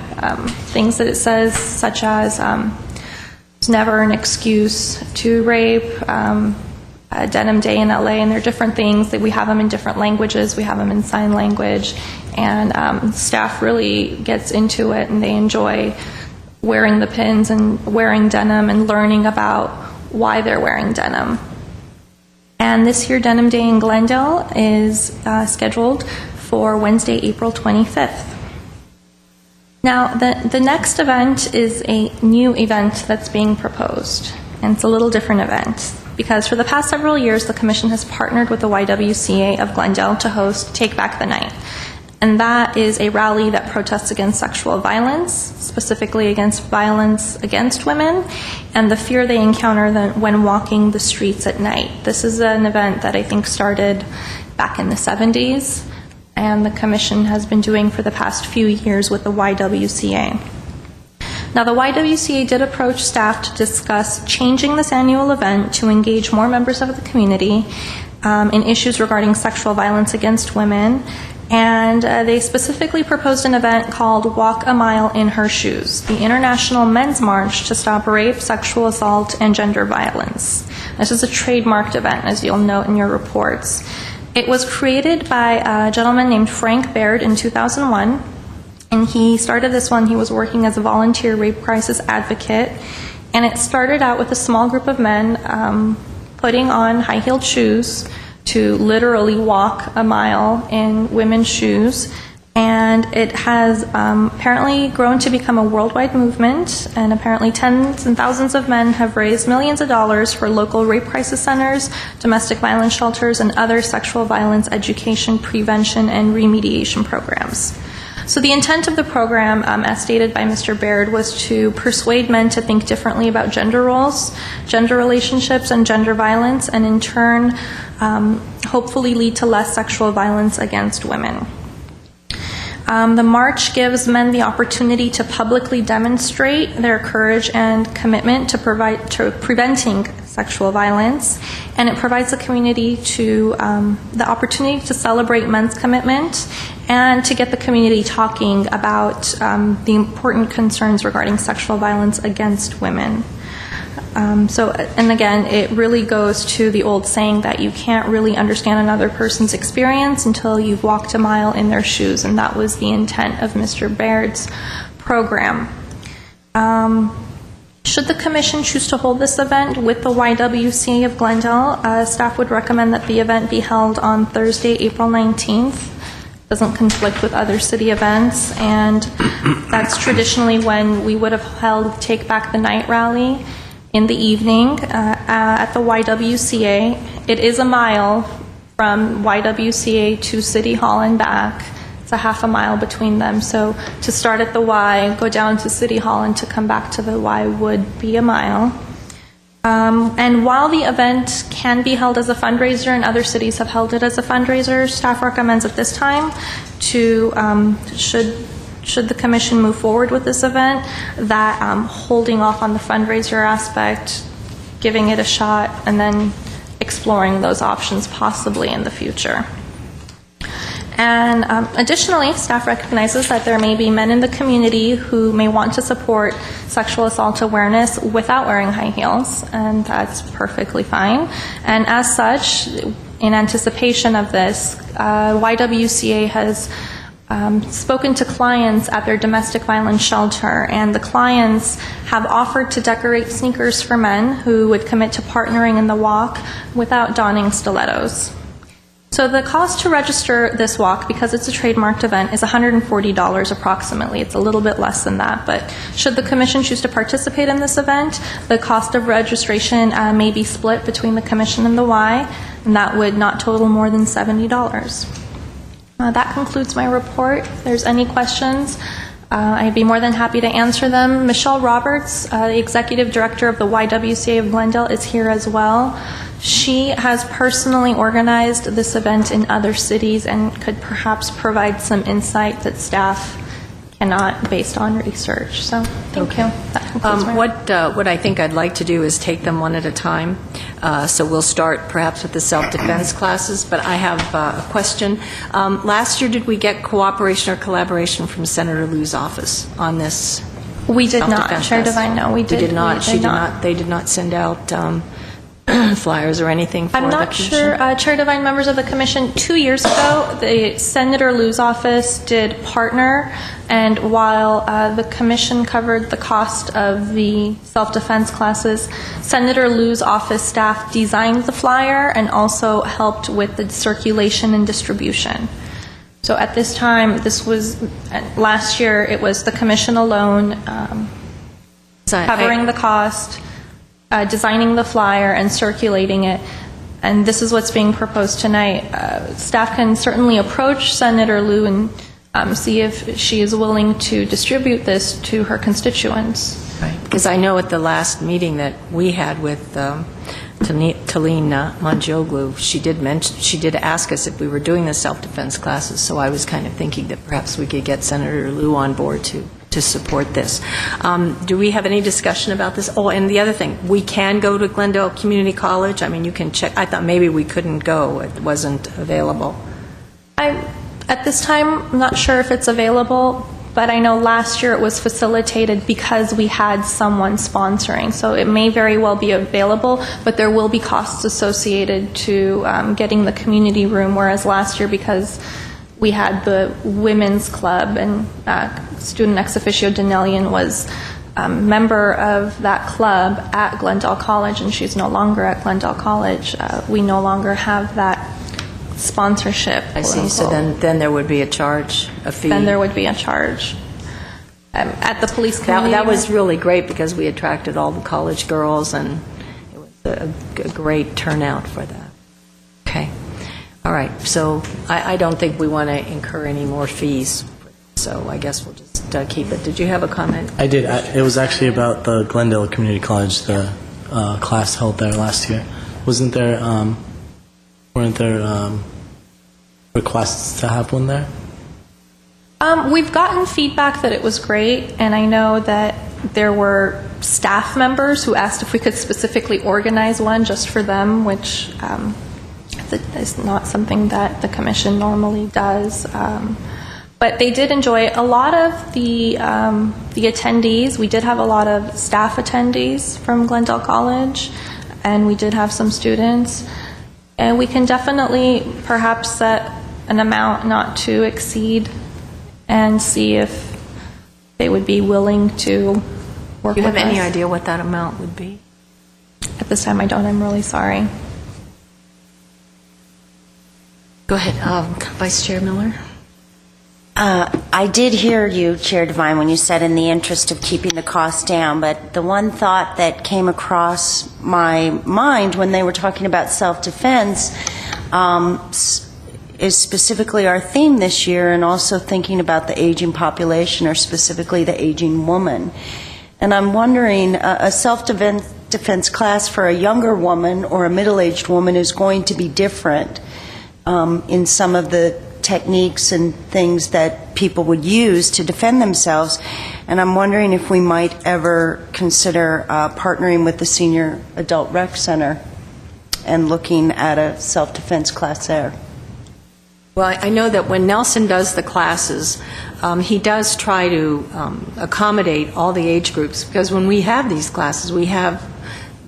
things that it says, such as there's never an excuse to rape, Denim Day in LA, and there are different things that we have them in different languages. We have them in sign language, and staff really gets into it, and they enjoy wearing the pins and wearing denim and learning about why they're wearing denim. And this year, Denim Day in Glendale is scheduled for Wednesday, April 25th. Now, the next event is a new event that's being proposed, and it's a little different event, because for the past several years, the Commission has partnered with the YWCA of Glendale to host Take Back the Night. And that is a rally that protests against sexual violence, specifically against violence against women, and the fear they encounter when walking the streets at night. This is an event that I think started back in the 70s, and the Commission has been doing for the past few years with the YWCA. Now, the YWCA did approach staff to discuss changing this annual event to engage more members of the community in issues regarding sexual violence against women, and they specifically proposed an event called Walk a Mile in Her Shoes, the International Men's March to Stop Rape, Sexual Assault, and Gender Violence. This is a trademarked event, as you'll note in your reports. It was created by a gentleman named Frank Baird in 2001, and he started this one. He was working as a volunteer rape crisis advocate, and it started out with a small group of men putting on high-heeled shoes to literally walk a mile in women's shoes, and it has apparently grown to become a worldwide movement, and apparently tens and thousands of men have raised millions of dollars for local rape crisis centers, domestic violence shelters, and other sexual violence education, prevention, and remediation programs. So the intent of the program, as stated by Mr. Baird, was to persuade men to think differently about gender roles, gender relationships, and gender violence, and in turn, hopefully lead to less sexual violence against women. The march gives men the opportunity to publicly demonstrate their courage and commitment to preventing sexual violence, and it provides the community the opportunity to celebrate men's commitment and to get the community talking about the important concerns regarding sexual violence against women. And again, it really goes to the old saying that you can't really understand another person's experience until you've walked a mile in their shoes, and that was the intent of Mr. Baird's program. Should the Commission choose to hold this event with the YWCA of Glendale, staff would recommend that the event be held on Thursday, April 19th. Doesn't conflict with other city events, and that's traditionally when we would have held Take Back the Night rally in the evening at the YWCA. It is a mile from YWCA to City Hall and back. It's a half a mile between them. So to start at the Y, go down to City Hall, and to come back to the Y would be a mile. And while the event can be held as a fundraiser, and other cities have held it as a fundraiser, staff recommends at this time to, should the Commission move forward with this event, that holding off on the fundraiser aspect, giving it a shot, and then exploring those options possibly in the future. And additionally, staff recognizes that there may be men in the community who may want to support sexual assault awareness without wearing high heels, and that's perfectly fine. And as such, in anticipation of this, YWCA has spoken to clients at their domestic violence shelter, and the clients have offered to decorate sneakers for men who would commit to partnering in the walk without donning stilettos. So the cost to register this walk, because it's a trademarked event, is $140 approximately. It's a little bit less than that, but should the commission choose to participate in this event, the cost of registration may be split between the commission and the Y, and that would not total more than $70. That concludes my report. If there's any questions, I'd be more than happy to answer them. Michelle Roberts, the Executive Director of the YWCA of Glendale, is here as well. She has personally organized this event in other cities and could perhaps provide some insight that staff cannot based on research. So, thank you. That concludes my report. What I think I'd like to do is take them one at a time. So we'll start perhaps with the self-defense classes, but I have a question. Last year, did we get cooperation or collaboration from Senator Liu's office on this? We did not. self-defense Chair class? Devine, no, we did not. we did not. They did not send out flyers or anything for I'm the not commission? sure, Chair Devine, members of the commission, 2 years ago, the Senator Liu's office did partner, and while the commission covered the cost of the self-defense classes, Senator Liu's office staff designed the flyer and also helped with the circulation and distribution. So at this time, last year, it was the commission alone covering the cost, designing the flyer and circulating it, and this is what's being proposed tonight. Staff can certainly approach Senator Liu and see if she is willing to distribute this to her constituents. Right, because I know at the last meeting that we had with Talene Mangioglu, she did ask us if we were doing the self-defense classes, so I was kind of thinking that perhaps we could get Senator Liu on board to support this. Do we have any discussion about this? Oh, and the other thing, we can go to Glendale Community College. I mean, you can check. I thought maybe we couldn't go. It wasn't available. At this time, I'm not sure if it's available, but I know last year it was facilitated because we had someone sponsoring. So it may very well be available, but there will be costs associated to getting the community room, whereas last year, because we had the women's club and student ex officio Danielian was a member of that club at Glendale College, and she's no longer at Glendale College. We no longer have that sponsorship. I see. So then there would be a charge, a fee. Then there would be a charge. At the police community. That was really great because we attracted all the college girls, and it was a great turnout for that. Okay. All right. So I don't think we want to incur any more fees, so I guess we'll just keep it. Did you have a comment? I did. It was actually about the Glendale Community College, the class held there last year. Weren't there requests to have one there? We've gotten feedback that it was great, and I know that there were staff members who asked if we could specifically organize one just for them, which is not something that the commission normally does. But they did enjoy it. A lot of the attendees, we did have a lot of staff attendees from Glendale College, and we did have some students. And we can definitely perhaps set an amount not to exceed and see if they would be willing to work with us. Do you have any idea what that amount would be? At this time, I don't. I'm really sorry. Go ahead, Vice Chair Miller. I did hear you, Chair Devine, when you said in the interest of keeping the cost down, but the one thought that came across my mind when they were talking about self-defense is specifically our theme this year, and also thinking about the aging population, or specifically the aging woman. And I'm wondering, a self-defense class for a younger woman or a middle-aged woman is going to be different in some of the techniques and things that people would use to defend themselves. And I'm wondering if we might ever consider partnering with the Senior Adult Rec Center and looking at a self-defense class there. Well, I know that when Nelson does the classes, he does try to accommodate all the age groups, because when we have these classes, we have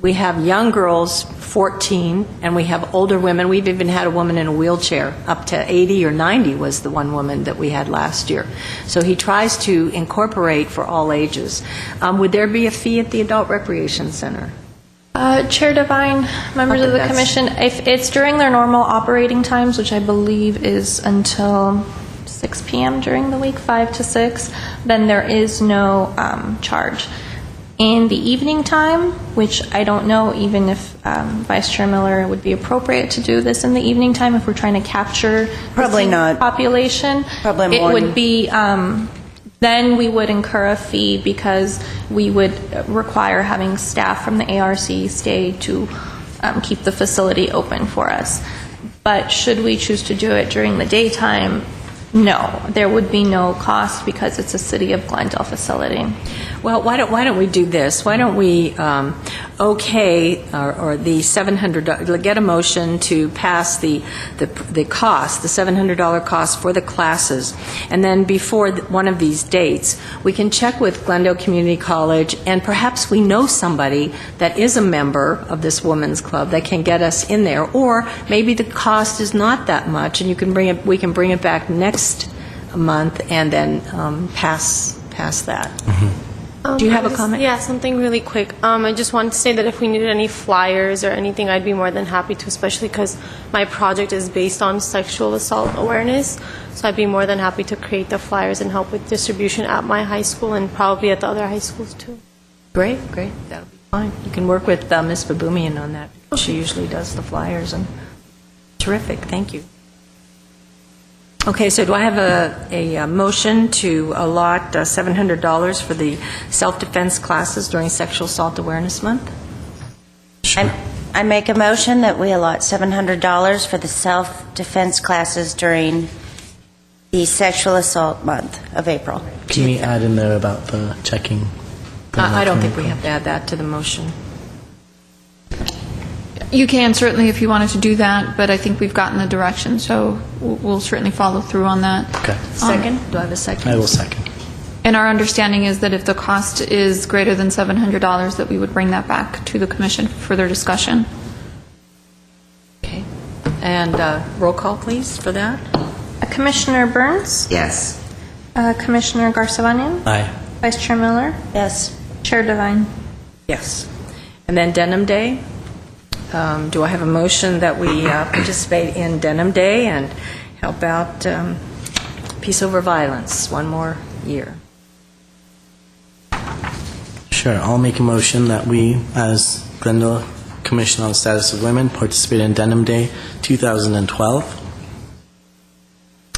young girls, 14, and we have older women. We've even had a woman in a wheelchair, up to 80 or 90 was the one woman that we had last year. So he tries to incorporate for all ages. Would there be a fee at the Adult Recreation Center? Chair Devine, members of the commission, if it's during their normal operating times, which I believe is until 6 p.m. during the week, 5 to 6, then there is no charge. In the evening time, which I don't know even if Vice Chair Miller it would be appropriate to do this in the evening time if we're trying to capture Probably the not. population. Probably it morning. would be then we would incur a fee because we would require having staff from the ARC stay to keep the facility open for us. But should we choose to do it during the daytime, no, there would be no cost because it's a City of Glendale facility. Well, why don't we do this? Why don't we okay or the $700, get a motion to pass the cost, the $700 cost for the classes, and then before one of these dates, we can check with Glendale Community College, and perhaps we know somebody that is a member of this women's club that can get us in there, or maybe the cost is not that much, and we can bring it back next month and then pass that. Do you have a comment? Yeah, something really quick. I just wanted to say that if we needed any flyers or anything, I'd be more than happy to, especially because my project is based on sexual assault awareness. So I'd be more than happy to create the flyers and help with distribution at my high school and probably at the other high schools too. Great. That'll be fine. You can work with Ms. Babumian on that. She usually does the flyers. And terrific. Thank you. Okay, so do I have a motion to allot $700 for the self-defense classes during Sexual Assault Awareness Month? Sure. I make a motion that we allot $700 for the self-defense classes during the Sexual Assault Month of April. Can we add in there about the checking? I don't think we have to add that to the motion. You can certainly if you wanted to do that, but I think we've gotten the direction, so we'll certainly follow through on that. Okay. Second? Do I have a second? I will second. And our understanding is that if the cost is greater than $700, that we would bring that back to the commission for further discussion. Okay. And roll call, please, for that. Commissioner Burns, Yes. Commissioner Garsavanian, Aye. Vice Chair Miller, Yes. Chair Devine. Yes. And then Denim Day. Do I have a motion that we participate in Denim Day and help out Peace Over Violence one more year? Sure. I'll make a motion that we, as Glendale Commission on the Status of Women, participate in Denim Day 2012,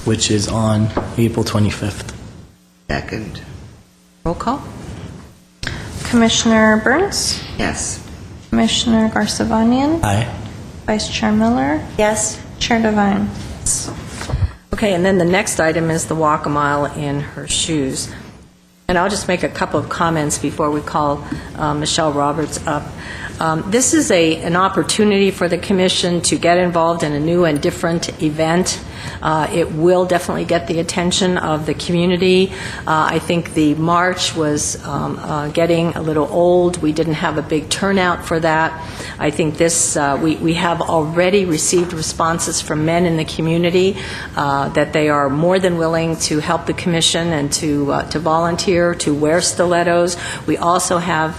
which is on April 25th. Second. Roll call? Commissioner Burns, Yes. Commissioner Garsavanian, Aye. Vice Chair Miller, Yes? Chair Devine. Okay, and then the next item is the walk a mile in her shoes. And I'll just make a couple of comments before we call Michelle Roberts up. This is an opportunity for the Commission to get involved in a new and different event. It will definitely get the attention of the community. I think the march was getting a little old. We didn't have a big turnout for that. I think this, we have already received responses from men in the community that they are more than willing to help the Commission and to volunteer, to wear stilettos. We also have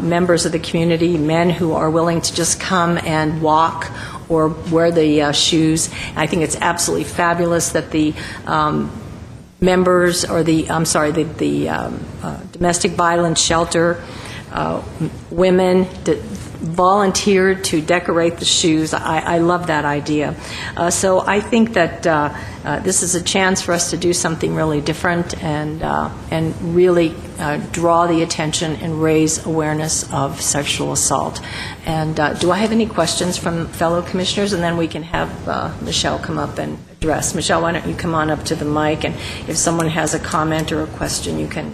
members of the community, men who are willing to just come and walk or wear the shoes. I think it's absolutely fabulous that the members, or the domestic violence shelter women volunteered to decorate the shoes. I love that idea. So I think that this is a chance for us to do something really different and really draw the attention and raise awareness of sexual assault. And do I have any questions from fellow commissioners? And then we can have Michelle come up and address. Michelle, why don't you come on up to the mic, and if someone has a comment or a question, you can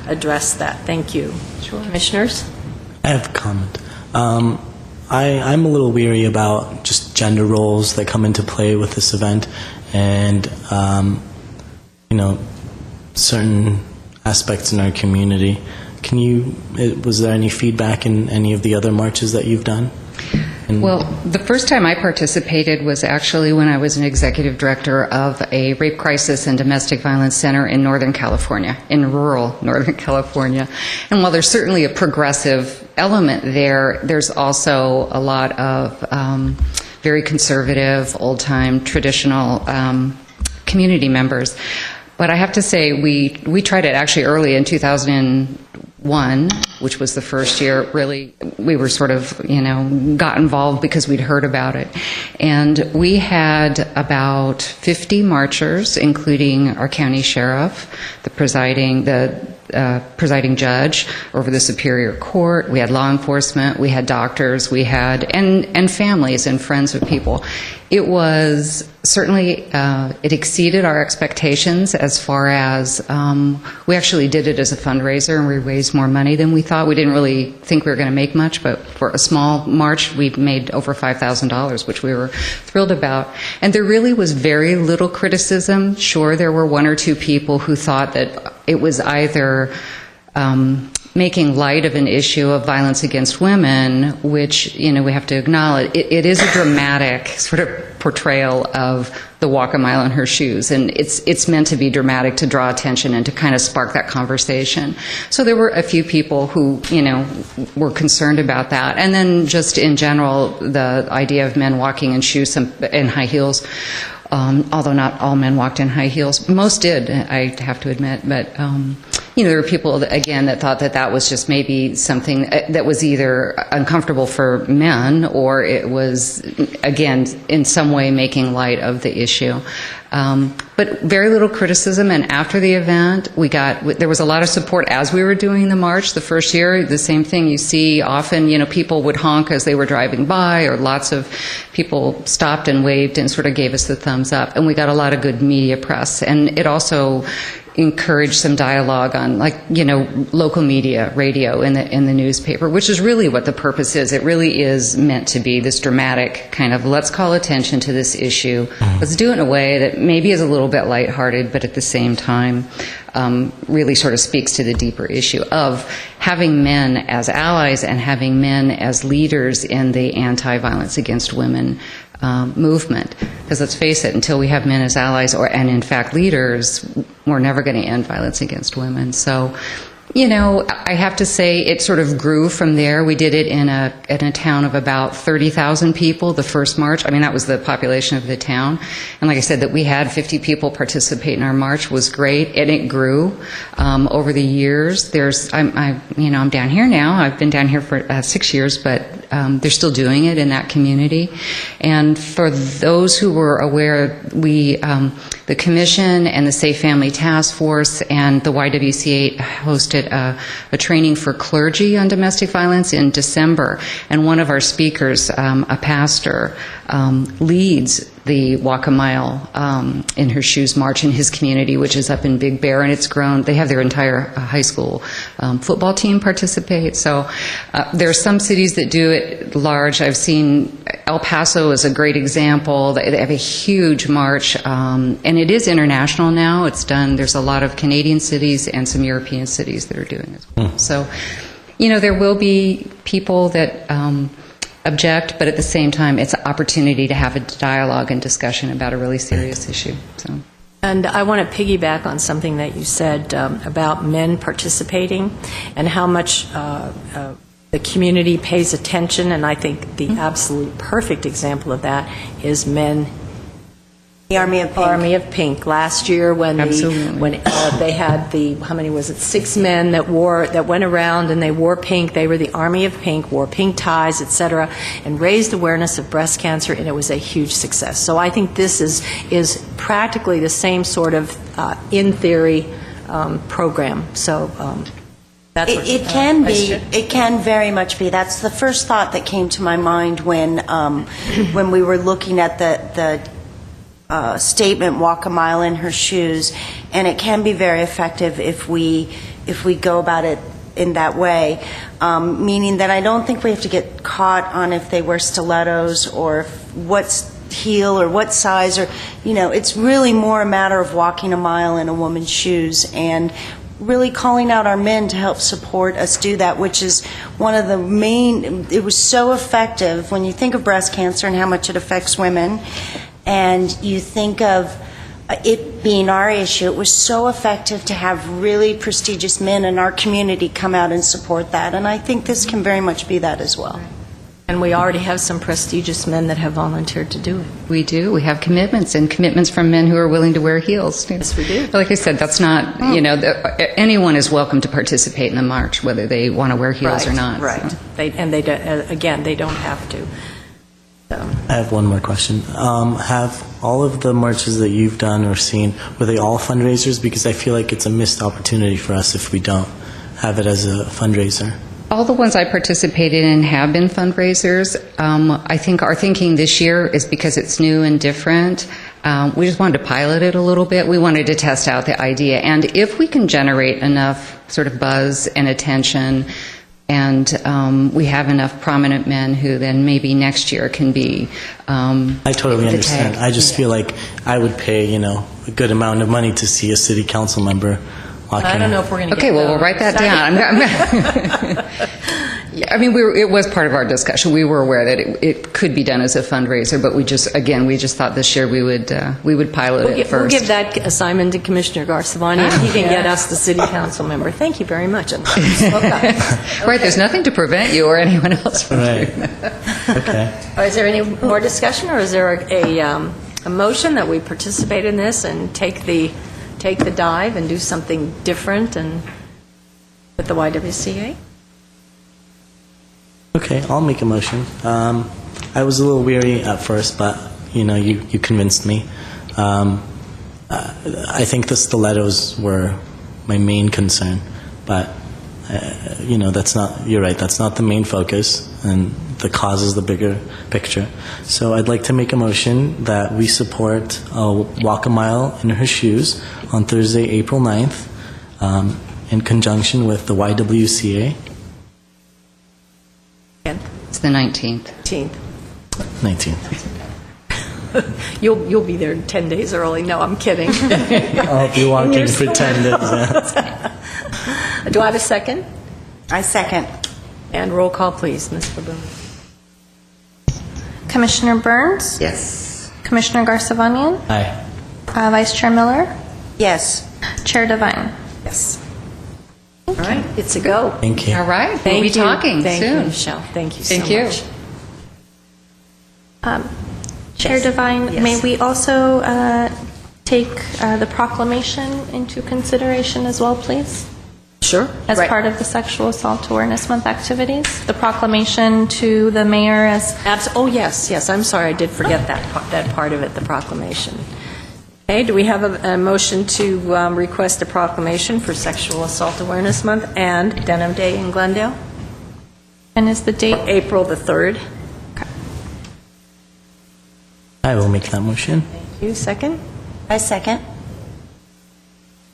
address that. Thank you. Sure. Commissioners? I have a comment. I'm a little weary about just gender roles that come into play with this event, and certain aspects in our community. Was there any feedback in any of the other marches that you've done? Well, the first time I participated was actually when I was an executive director of a rape crisis and domestic violence center in Northern California, in rural Northern California. And while there's certainly a progressive element there, there's also a lot of very conservative, old-time, traditional community members. But I have to say, we tried it actually early in 2001, which was the first year. Really, we were sort of, got involved because we'd heard about it. And we had about 50 marchers, including our county sheriff, the presiding judge over the Superior Court. We had law enforcement, we had doctors, we had, and families and friends of people. It was certainly, it exceeded our expectations as far as, we actually did it as a fundraiser, and we raised more money than we thought. We didn't really think we were going to make much, but for a small march, we made over $5,000, which we were thrilled about. And there really was very little criticism. Sure, there were one or two people who thought that it was either making light of an issue of violence against women, which, we have to acknowledge. It is a dramatic sort of portrayal of the walk a mile in her shoes, and it's meant to be dramatic, to draw attention and to kind of spark that conversation. So there were a few people who, were concerned about that. And then just in general, the idea of men walking in shoes and high heels, although not all men walked in high heels. Most did, I have to admit. But, there were people, again, that thought that was just maybe something that was either uncomfortable for men, or it was, again, in some way making light of the issue. But very little criticism, and after the event, there was a lot of support as we were doing the march. The first year, the same thing. You see often, people would honk as they were driving by, or lots of people stopped and waved and sort of gave us the thumbs up, and we got a lot of good media press. And it also encourage some dialogue on, local media, radio, in the newspaper, which is really what the purpose is. It really is meant to be this dramatic kind of, let's call attention to this issue. Let's do it in a way that maybe is a little bit lighthearted, but at the same time really sort of speaks to the deeper issue of having men as allies and having men as leaders in the anti-violence against women movement. Because let's face it, until we have men as allies and in fact leaders, we're never going to end violence against women. So, I have to say it sort of grew from there. We did it in a town of about 30,000 people, the first march. I mean, that was the population of the town. And like I said, that we had 50 people participate in our march was great, and it grew over the years. I'm down here now. I've been down here for 6 years, but they're still doing it in that community. And for those who were aware, the Commission and the Safe Family Task Force and the YWCA hosted a training for clergy on domestic violence in December. And one of our speakers, a pastor, leads the Walk a Mile in Her Shoes March in his community, which is up in Big Bear, and it's grown. They have their entire high school football team participate. So there are some cities that do it large. I've seen El Paso is a great example. They have a huge march, and it is international now. It's done. There's a lot of Canadian cities and some European cities that are doing it as well. So, there will be people that object, but at the same time, it's an opportunity to have a dialogue and discussion about a really serious issue. So. And I want to piggyback on something that you said about men participating and how much the community pays attention, and I think the absolute perfect example of that is men. The Army of Pink. Army of Pink. Last year, when they had how many was it? 6 men that went around and they wore pink. They were the Army of Pink, wore pink ties, etc., and raised awareness of breast cancer, and it was a huge success. So I think this is practically the same sort of, in theory, program. So. It can be. It can very much be. That's the first thought that came to my mind when we were looking at the statement "Walk a mile in her shoes," and it can be very effective if we go about it in that way, meaning that I don't think we have to get caught on if they wear stilettos or what's heel or what size, or it's really more a matter of walking a mile in a woman's shoes and really calling out our men to help support us do that, which is one of the main. It was so effective when you think of breast cancer and how much it affects women, and you think of it being our issue. It was so effective to have really prestigious men in our community come out and support that, and I think this can very much be that as well. And we already have some prestigious men that have volunteered to do it. We do. We have commitments, and commitments from men who are willing to wear heels. Yes, we do. Like I said, that's not, anyone is welcome to participate in the march, whether they want to wear heels or not. Right. So. They don't have to. So. I have one more question. Have all of the marches that you've done or seen, were they all fundraisers? Because I feel like it's a missed opportunity for us if we don't have it as a fundraiser. All the ones I participated in have been fundraisers. I think our thinking this year is because it's new and different. We just wanted to pilot it a little bit. We wanted to test out the idea. And if we can generate enough sort of buzz and attention, and we have enough prominent men who then maybe next year can be I totally understand. I just feel like I would pay, a good amount of money to see a city council member walking. I don't know if we're going to Okay, well, we'll write that down. I mean, it was part of our discussion. We were aware that it could be done as a fundraiser, but we just thought this year we would pilot it first. We'll give that assignment to Commissioner Garcivani, and he can get us the city council member. Thank you very much. Right, there's nothing to prevent you or anyone else from doing that. Okay. Is there any more discussion, or is there a motion that we participate in this and take the dive and do something different and with the YWCA? Okay, I'll make a motion. I was a little weary at first, but you convinced me. I think the stilettos were my main concern, but that's not. You're right. That's not the main focus, and the cause is the bigger picture. So I'd like to make a motion that we support Walk a Mile in Her Shoes on Thursday, April 9th, in conjunction with the YWCA. It's the 19th. 19th. You'll be there 10 days early. No, I'm kidding. I'll be walking for 10 days. Do I have a second? I second. And roll call, please, Ms. Baboon. Commissioner Burns? Yes. Commissioner Garcivanian? Aye. Vice Chair Miller? Yes. Chair Devine? Yes. All right, it's a go. Thank you. All right, we'll Thank be you. talking Thank soon. you, Michelle. Thank you so Thank you. much. Chair Yes. Devine, Yes. may we also take the proclamation into consideration as well, please? Sure. As part of the Sexual Assault Awareness Month activities? The proclamation to the mayor as... Oh, yes. I'm sorry, I did forget that part of it, the proclamation. Okay, do we have a motion to request a proclamation for Sexual Assault Awareness Month and Denim Day in Glendale? And is the date... April the 3rd. I will make that motion. Thank you. Second? I second.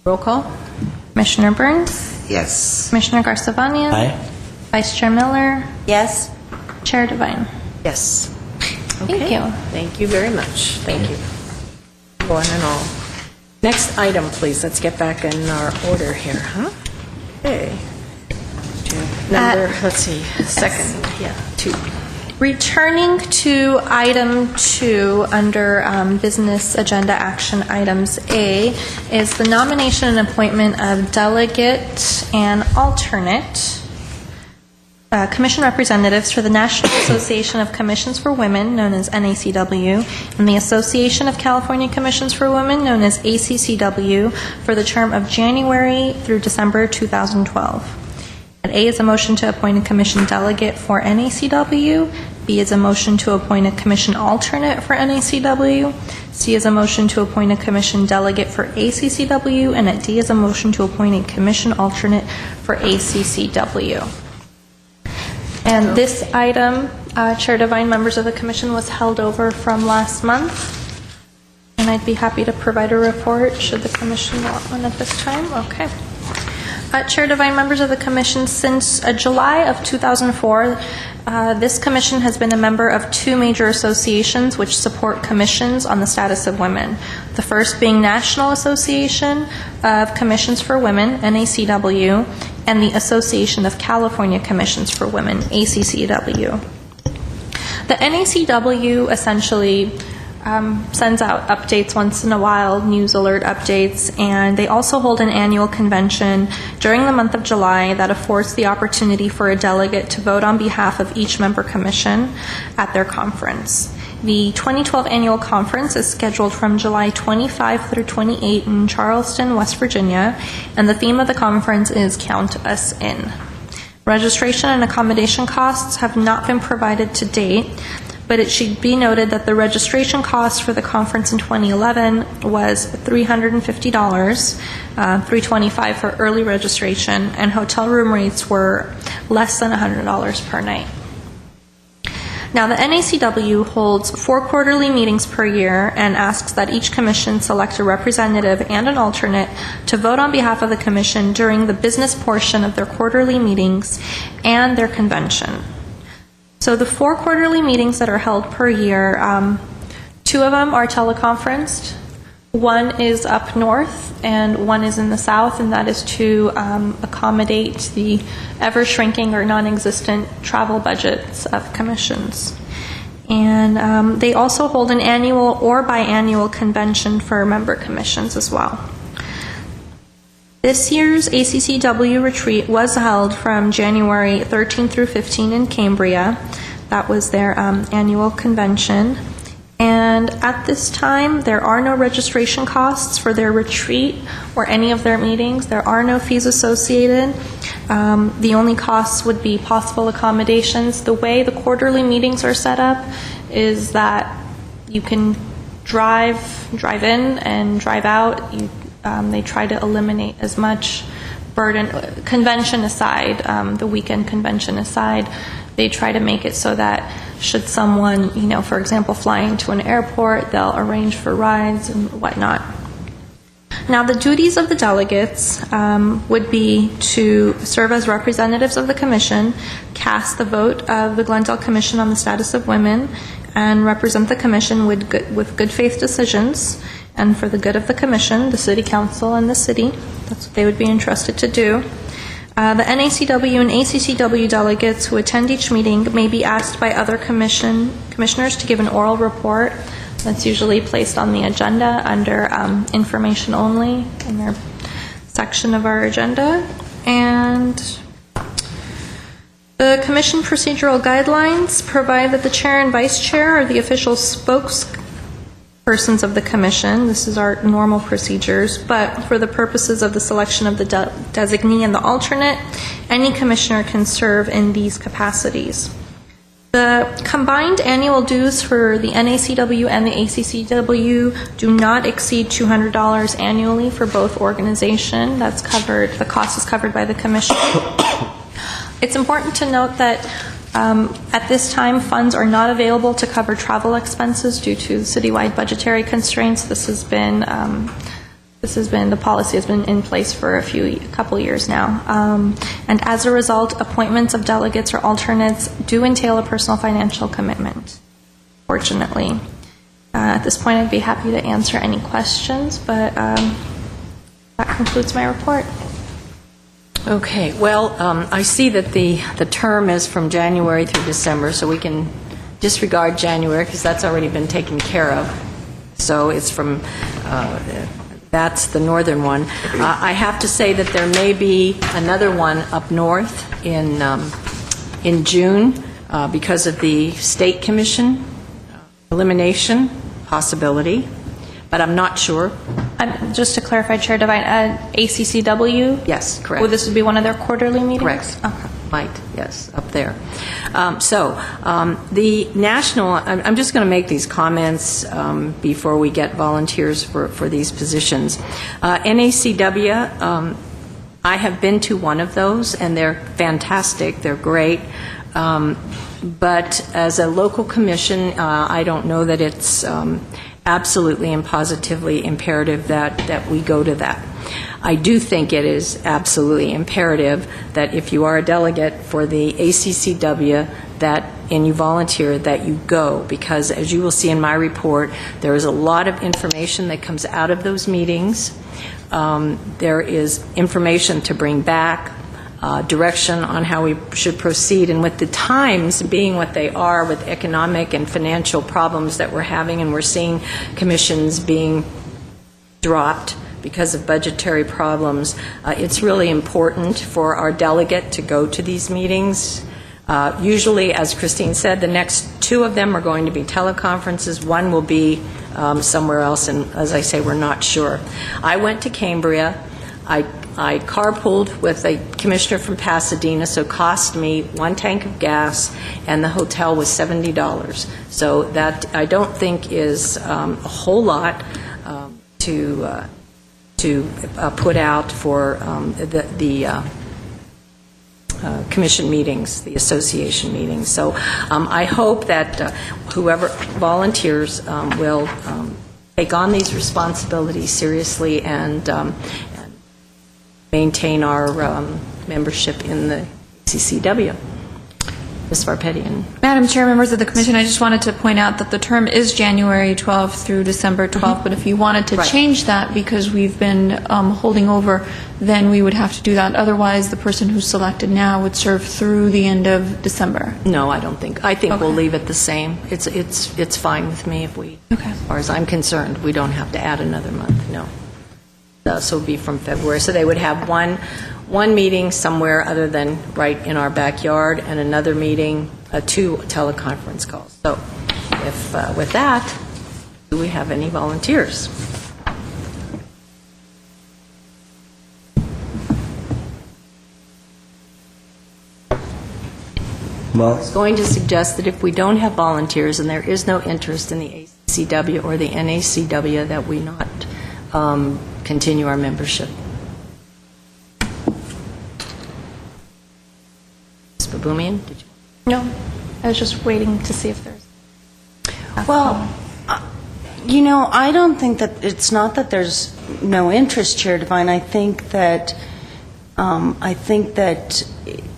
Roll call? Commissioner Burns? Yes. Commissioner Garcivanian? Aye. Vice Chair Miller? Yes. Chair Devine? Yes. Thank Okay. you. Thank you very much. Thank you. One and all. Next item, please. Let's get back in our order here, huh? Okay. Number, let's see, second, yeah, 2. Returning to item 2 under business agenda action items A is the nomination and appointment of delegate and alternate commission representatives for the National Association of Commissions for Women, known as NACW, and the Association of California Commissions for Women, known as ACCW, for the term of January through December 2012. And A is a motion to appoint a commission delegate for NACW. B is a motion to appoint a commission alternate for NACW. C is a motion to appoint a commission delegate for ACCW. And D is a motion to appoint a commission alternate for ACCW. And this item, Chair Devine, members of the commission, was held over from last month. And I'd be happy to provide a report should the commission want one at this time. Okay. Chair Devine, members of the Commission, since July of 2004, this Commission has been a member of two major associations which support commissions on the status of women. The first being National Association of Commissions for Women, NACW, and the Association of California Commissions for Women, ACCW. The NACW essentially sends out updates once in a while, news alert updates, and they also hold an annual convention during the month of July that affords the opportunity for a delegate to vote on behalf of each member commission at their conference. The 2012 annual conference is scheduled from July 25 through 28 in Charleston, West Virginia, and the theme of the conference is Count Us In. Registration and accommodation costs have not been provided to date, but it should be noted that the registration cost for the conference in 2011 was $350, $325 for early registration, and hotel room rates were less than $100 per night. Now, the NACW holds 4 quarterly meetings per year and asks that each commission select a representative and an alternate to vote on behalf of the commission during the business portion of their quarterly meetings and their convention. So the 4 quarterly meetings that are held per year, 2 of them are teleconferenced. 1 is up north and 1 is in the south, and that is to accommodate the ever-shrinking or non-existent travel budgets of commissions. And they also hold an annual or biannual convention for member commissions as well. This year's ACCW retreat was held from January 13 through 15 in Cambria. That was their annual convention. And at this time, there are no registration costs for their retreat or any of their meetings. There are no fees associated. The only costs would be possible accommodations. The way the quarterly meetings are set up is that you can drive in and drive out. They try to eliminate as much burden, convention aside, the weekend convention aside. They try to make it so that should someone, for example, fly into an airport, they'll arrange for rides and whatnot. Now, the duties of the delegates would be to serve as representatives of the Commission, cast the vote of the Glendale Commission on the status of women, and represent the Commission with good faith decisions, and for the good of the Commission, the City Council, and the City. That's what they would be entrusted to do. The NACW and ACCW delegates who attend each meeting may be asked by other commissioners to give an oral report. That's usually placed on the agenda under information only in their section of our agenda. And the Commission procedural guidelines provide that the chair and vice chair are the official spokespersons of the Commission. This is our normal procedures, but for the purposes of the selection of the designee and the alternate, any commissioner can serve in these capacities. The combined annual dues for the NACW and the ACCW do not exceed $200 annually for both organizations. That's covered, the cost is covered by the Commission. It's important to note that at this time, funds are not available to cover travel expenses due to citywide budgetary constraints. The policy has been in place for a couple years now. And as a result, appointments of delegates or alternates do entail a personal financial commitment, fortunately. At this point, I'd be happy to answer any questions, but that concludes my report. Okay, well, I see that the term is from January through December, so we can disregard January because that's already been taken care of. So it's from, that's the northern one. I have to say that there may be another one up north in June because of the state commission elimination possibility, but I'm not sure. Just to clarify, Chair Devine, ACCW? Yes, correct. Well, this would be one of their quarterly meetings? Correct. Okay. Might, yes, up there. The national, I'm just going to make these comments before we get volunteers for these positions. NACW, I have been to one of those, and they're fantastic. They're great. But as a local commission, I don't know that it's absolutely and positively imperative that we go to that. I do think it is absolutely imperative that if you are a delegate for the ACCW and you volunteer, that you go, because as you will see in my report, there is a lot of information that comes out of those meetings. There is information to bring back, direction on how we should proceed, and with the times being what they are, with economic and financial problems that we're having, and we're seeing commissions being dropped because of budgetary problems, it's really important for our delegate to go to these meetings. Usually, as Christine said, the next 2 of them are going to be teleconferences. One will be somewhere else, and as I say, we're not sure. I went to Cambria. I carpooled with a commissioner from Pasadena, so it cost me 1 tank of gas, and the hotel was $70. So that I don't think is a whole lot to put out for the commission meetings, the association meetings. So I hope that whoever volunteers will take on these responsibilities seriously and maintain our membership in the CCW. Ms. Varpetian. Madam Chair, members of the Commission, I just wanted to point out that the term is January 12th through December 12th, but if you wanted to change that because we've been holding over, then we would have to do that. Otherwise, the person who's selected now would serve through the end of December. No, I don't think. I think we'll leave it the same. It's fine with me if we, as far as I'm concerned, we don't have to add another month, no. So it would be from February. So they would have one meeting somewhere other than right in our backyard, and another meeting, 2 teleconference calls. So if with that, do we have any volunteers? Well, I was going to suggest that if we don't have volunteers and there is no interest in the ACCW or the NACW, that we not continue our membership. Ms. Baboumian, did you? No, I was just waiting to see if there's... Well, I don't think that, it's not that there's no interest, Chair Devine. I think that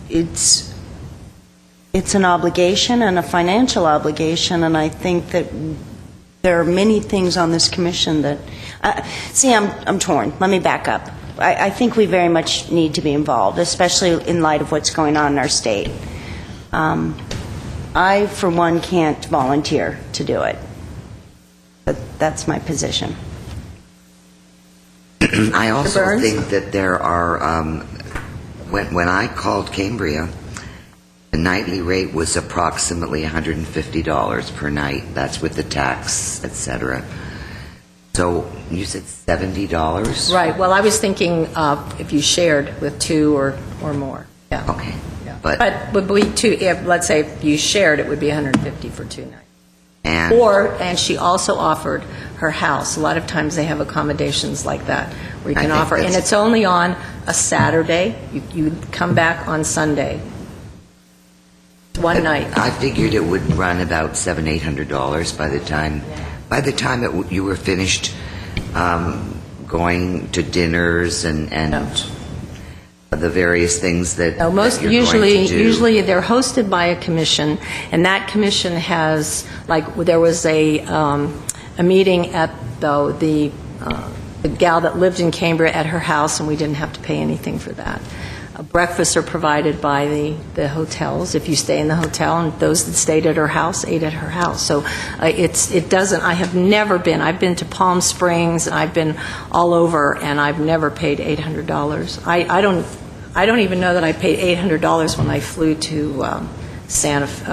it's an obligation and a financial obligation, and I think that there are many things on this commission that... see, I'm torn. Let me back up. I think we very much need to be involved, especially in light of what's going on in our state. I, for one, can't volunteer to do it. But that's my position. I also Burns? think that there are, when I called Cambria, the nightly rate was approximately $150 per night. That's with the tax, etc. So you said $70? Right. Well, I was thinking if you shared with 2 or more. Yeah. Okay. Yeah. But would be 2, if, let's say if you shared, it would be $150 for 2 nights. And she also offered her house. A lot of times they have accommodations like that where you can offer, and it's only on a Saturday. You come back on Sunday. One night. I figured it would run about $700-800 by the time you were finished going to dinners and the various things that, no, most that you're usually going to do. Usually they're hosted by a commission, and that commission has, like, there was a meeting at the gal that lived in Cambria at her house, and we didn't have to pay anything for that. Breakfasts are provided by the hotels if you stay in the hotel, and those that stayed at her house ate at her house. So it doesn't. I have never been. I've been to Palm Springs, and I've been all over, and I've never paid $800. I don't even know that I paid $800 when I flew to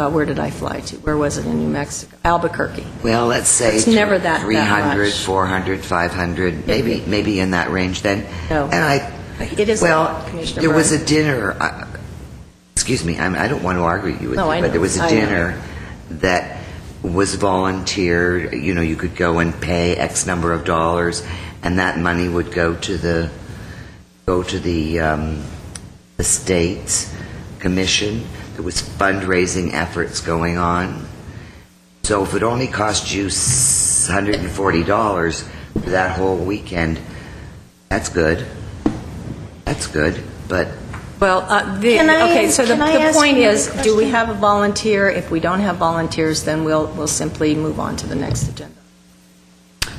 where did I fly to? Where was it in New Mexico? Albuquerque. Well, let's say it's never that 300, much. 400, 500, maybe in that range then. No. And it is a lot, Commissioner there was Burns. a dinner. Excuse me, I don't want to argue with No, you, I but know. there was a I dinner that was volunteered. You could go and pay X number of dollars, and that money would go to the state's commission. There was fundraising efforts going on. So if it only cost you it's $140 for that whole weekend. That's good. That's good, but Well, Can I- okay, so the can I ask point you a is, do we question? have a volunteer? If we don't have volunteers, then we'll simply move on to the next agenda.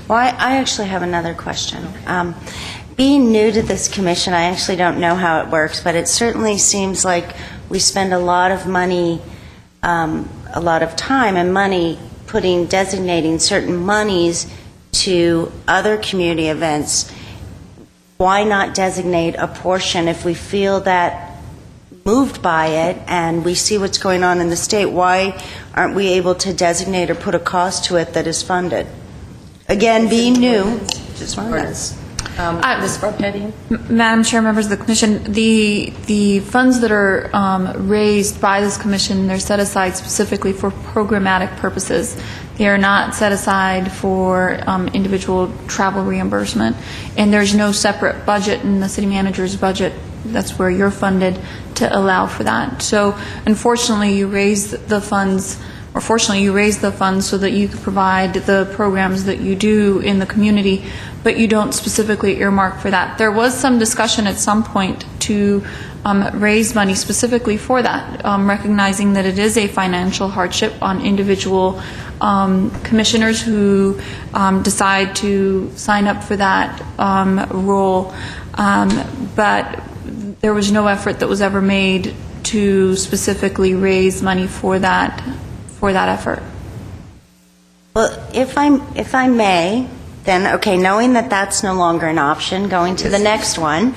Well, I actually have another question. Being new to this commission, I actually don't know how it works, but it certainly seems like we spend a lot of money, a lot of time and money designating certain monies to other community events. Why not designate a portion if we feel that moved by it and we see what's going on in the state? Why aren't we able to designate or put a cost to it that is funded? Again, being new, just wanted to... Ms. Barpetti? Madam Chair, members of the commission, the funds that are raised by this commission, they're set aside specifically for programmatic purposes. They are not set aside for individual travel reimbursement, and there's no separate budget in the city manager's budget. That's where you're funded to allow for that. So unfortunately, you raise the funds, or fortunately, you raise the funds so that you can provide the programs that you do in the community, but you don't specifically earmark for that. There was some discussion at some point to raise money specifically for that, recognizing that it is a financial hardship on individual commissioners who decide to sign up for that role, but there was no effort that was ever made to specifically raise money for that effort. Well, if I may, then, okay, knowing that that's no longer an option, going to the next one,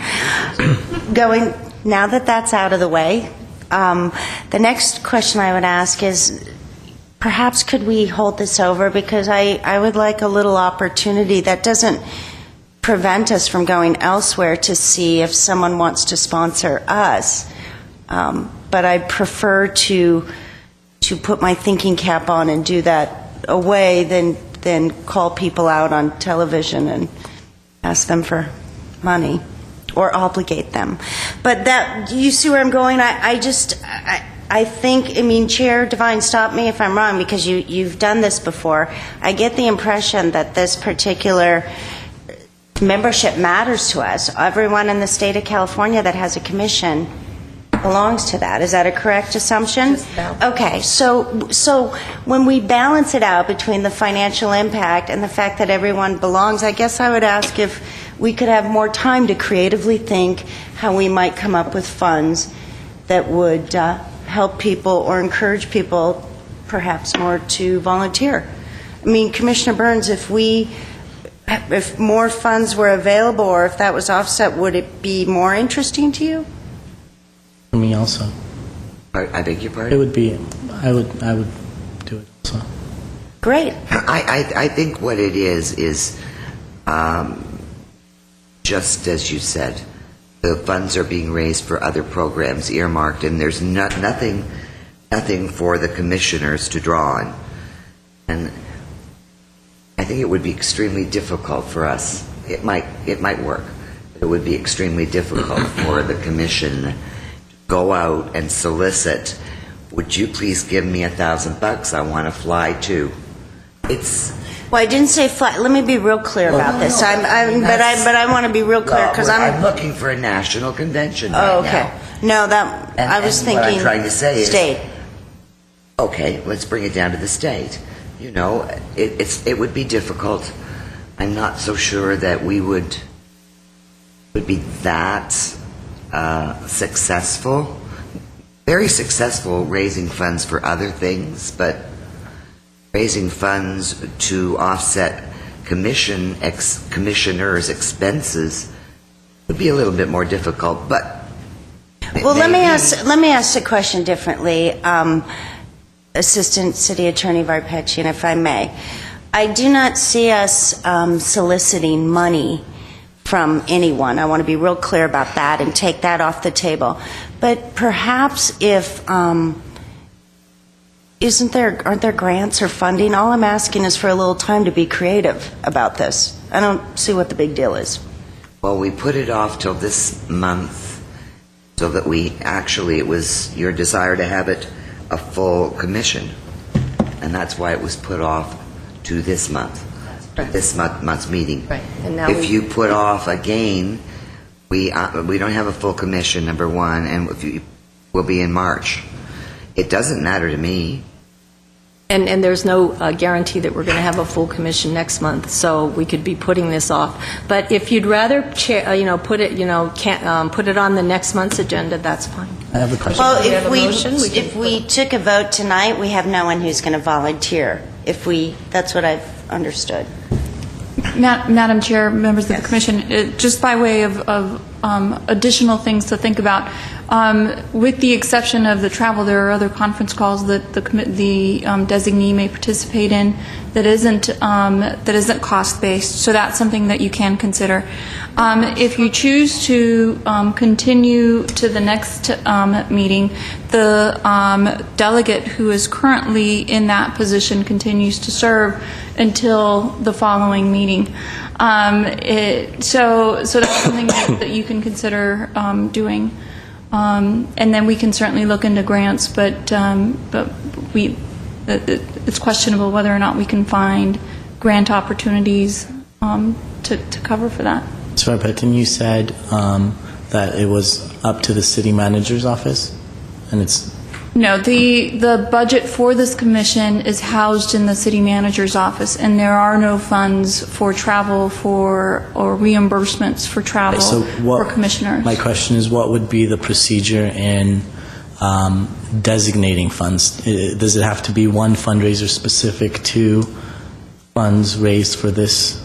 now that that's out of the way, the next question I would ask is, perhaps could we hold this over? Because I would like a little opportunity that doesn't prevent us from going elsewhere to see if someone wants to sponsor us. But I'd prefer to put my thinking cap on and do that away than call people out on television and ask them for money or obligate them. But that, you see where I'm going? I think, I mean, Chair Devine, stop me if I'm wrong, because you've done this before. I get the impression that this particular membership matters to us. Everyone in the state of California that has a commission belongs to that. Is that a correct assumption? Just about. Okay, so when we balance it out between the financial impact and the fact that everyone belongs, I guess I would ask if we could have more time to creatively think how we might come up with funds that would help people or encourage people perhaps more to volunteer. I mean, Commissioner Burns, if more funds were available or if that was offset, would it be more interesting to you? For me also. I beg your pardon? It would be, I would do it also. Great. I think what it is just as you said, the funds are being raised for other programs earmarked, and there's nothing for the commissioners to draw on. And I think it would be extremely difficult for us. It might work. But it would be extremely difficult for the commission to go out and solicit, would you please give me $1,000? I want to fly too. Well, I didn't say flat. Let me be real clear about this. But I want to be real clear because I'm looking for a national convention right Oh, okay. now. No, I was thinking what I'm trying to say is, state. okay, let's bring it down to the state. You know, it would be difficult. I'm not so sure that we would be that successful. Very successful raising funds for other things, but raising funds to offset commissioners' expenses would be a little bit more difficult. But Well, let me ask the question differently, Assistant City Attorney Varpetchian, if I may. I do not see us soliciting money from anyone. I want to be real clear about that and take that off the table. But perhaps if aren't there grants or funding? All I'm asking is for a little time to be creative about this. I don't see what the big deal is. well, we put it off till this month so that it was your desire to have it a full commission, and that's why it was put off to this month. Right. this month's meeting. Right. And now If you put off again, we don't have a full commission, number one, and we'll be in March. It doesn't matter to me. And there's no guarantee that we're going to have a full commission next month, so we could be putting this off. But if you'd rather, put it on the next month's agenda, that's fine. I have a question. Well, We have a motion, we can if we took a vote tonight, we have no one who's going to volunteer. That's what I've understood. Madam Chair, members of the Commission, just by way of additional things to think about, with the exception of the travel, there are other conference calls that the designee may participate in that isn't cost-based, so that's something that you can consider. If you choose to continue to the next meeting, the delegate who is currently in that position continues to serve until the following meeting. So that's something that you can consider doing. And then we can certainly look into grants, but it's questionable whether or not we can find grant opportunities to cover for that. Sorry, but then you said that it was up to the city manager's office, and it's... No, the budget for this commission is housed in the city manager's office, and there are no funds for travel or reimbursements for travel for commissioners. My question is, what would be the procedure in designating funds? Does it have to be one fundraiser specific to funds raised for this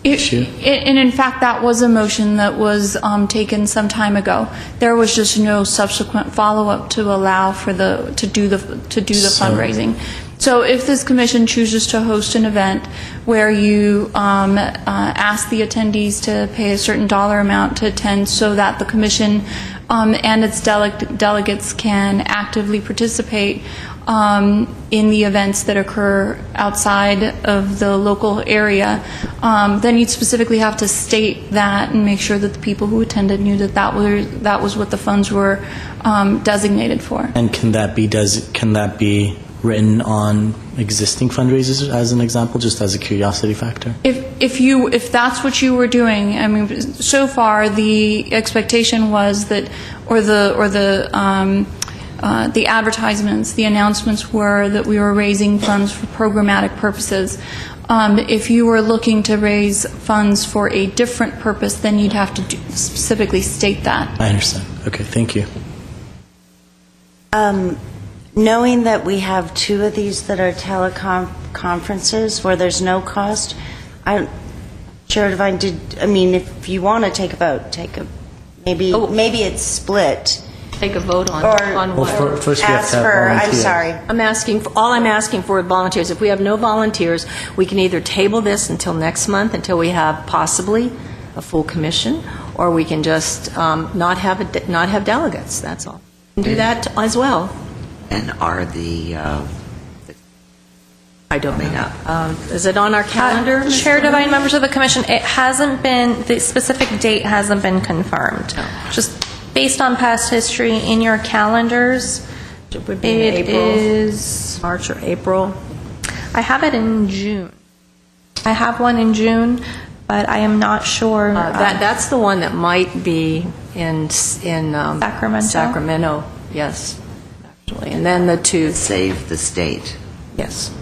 issue? And in fact, that was a motion that was taken some time ago. There was just no subsequent follow-up to allow for to do the fundraising. So if this commission chooses to host an event where you ask the attendees to pay a certain dollar amount to attend so that the commission and its delegates can actively participate in the events that occur outside of the local area, then you'd specifically have to state that and make sure that the people who attended knew that was what the funds were designated for. And can that be written on existing fundraisers as an example, just as a curiosity factor? If that's what you were doing, I mean, so far the expectation was that, or the advertisements, the announcements were that we were raising funds for programmatic purposes. If you were looking to raise funds for a different purpose, then you'd have to specifically state that. I understand. Okay, thank you. Knowing that we have two of these that are teleconferences where there's no cost, Chair Devine, if you want to take a vote, maybe it's split. Take a vote on what? Well, first we have to have volunteers. I'm sorry. All I'm asking for is volunteers. If we have no volunteers, we can either table this until next month, until we have possibly a full commission, or we can just not have delegates. That's all. We can do that as well. And are the... I don't know. Is it on our calendar? Ms. Chair Devine? Devine, members of the commission, the specific date hasn't been confirmed. Just based on past history in your calendars, It would be it in April, is... March or April. I have it in June. I have one in June, but I am not sure. That's the one that might be in Sacramento. Sacramento, yes, actually. And then the two... Save the state, Yes.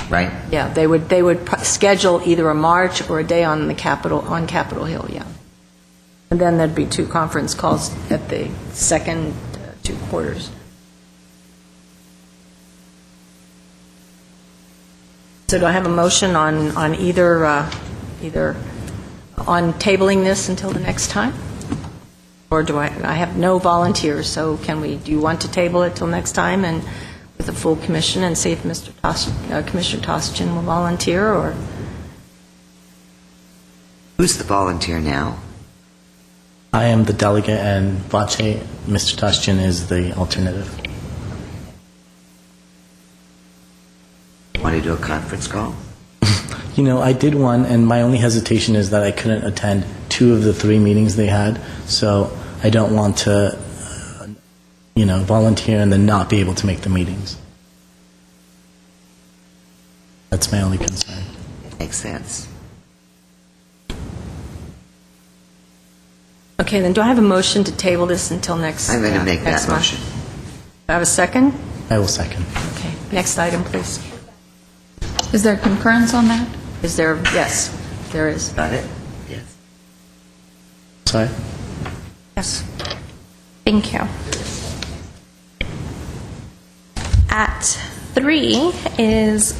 right? Yeah, they would schedule either a march or a day on Capitol Hill, yeah. And then there'd be two conference calls at the second two quarters. So do I have a motion on either on tabling this until the next time? Or do I have no volunteers, so do you want to table it till next time and with a full commission and see if Commissioner Tostian will volunteer, or? Who's the volunteer now? I am the delegate, and Vache, Mr. Tostian, is the alternative. Want to do a conference call? I did one, and my only hesitation is that I couldn't attend 2 of the 3 meetings they had, so I don't want to, volunteer and then not be able to make the meetings. That's my only concern. It makes sense. Okay, then do I have a motion to table this until next? I'm going to make next that month? motion. Do I have a second? I will second. Okay, next item, please. Is there concurrence on that? Is there, yes, there is. Got it? Yes. Sorry? Yes. Thank you. At 3 is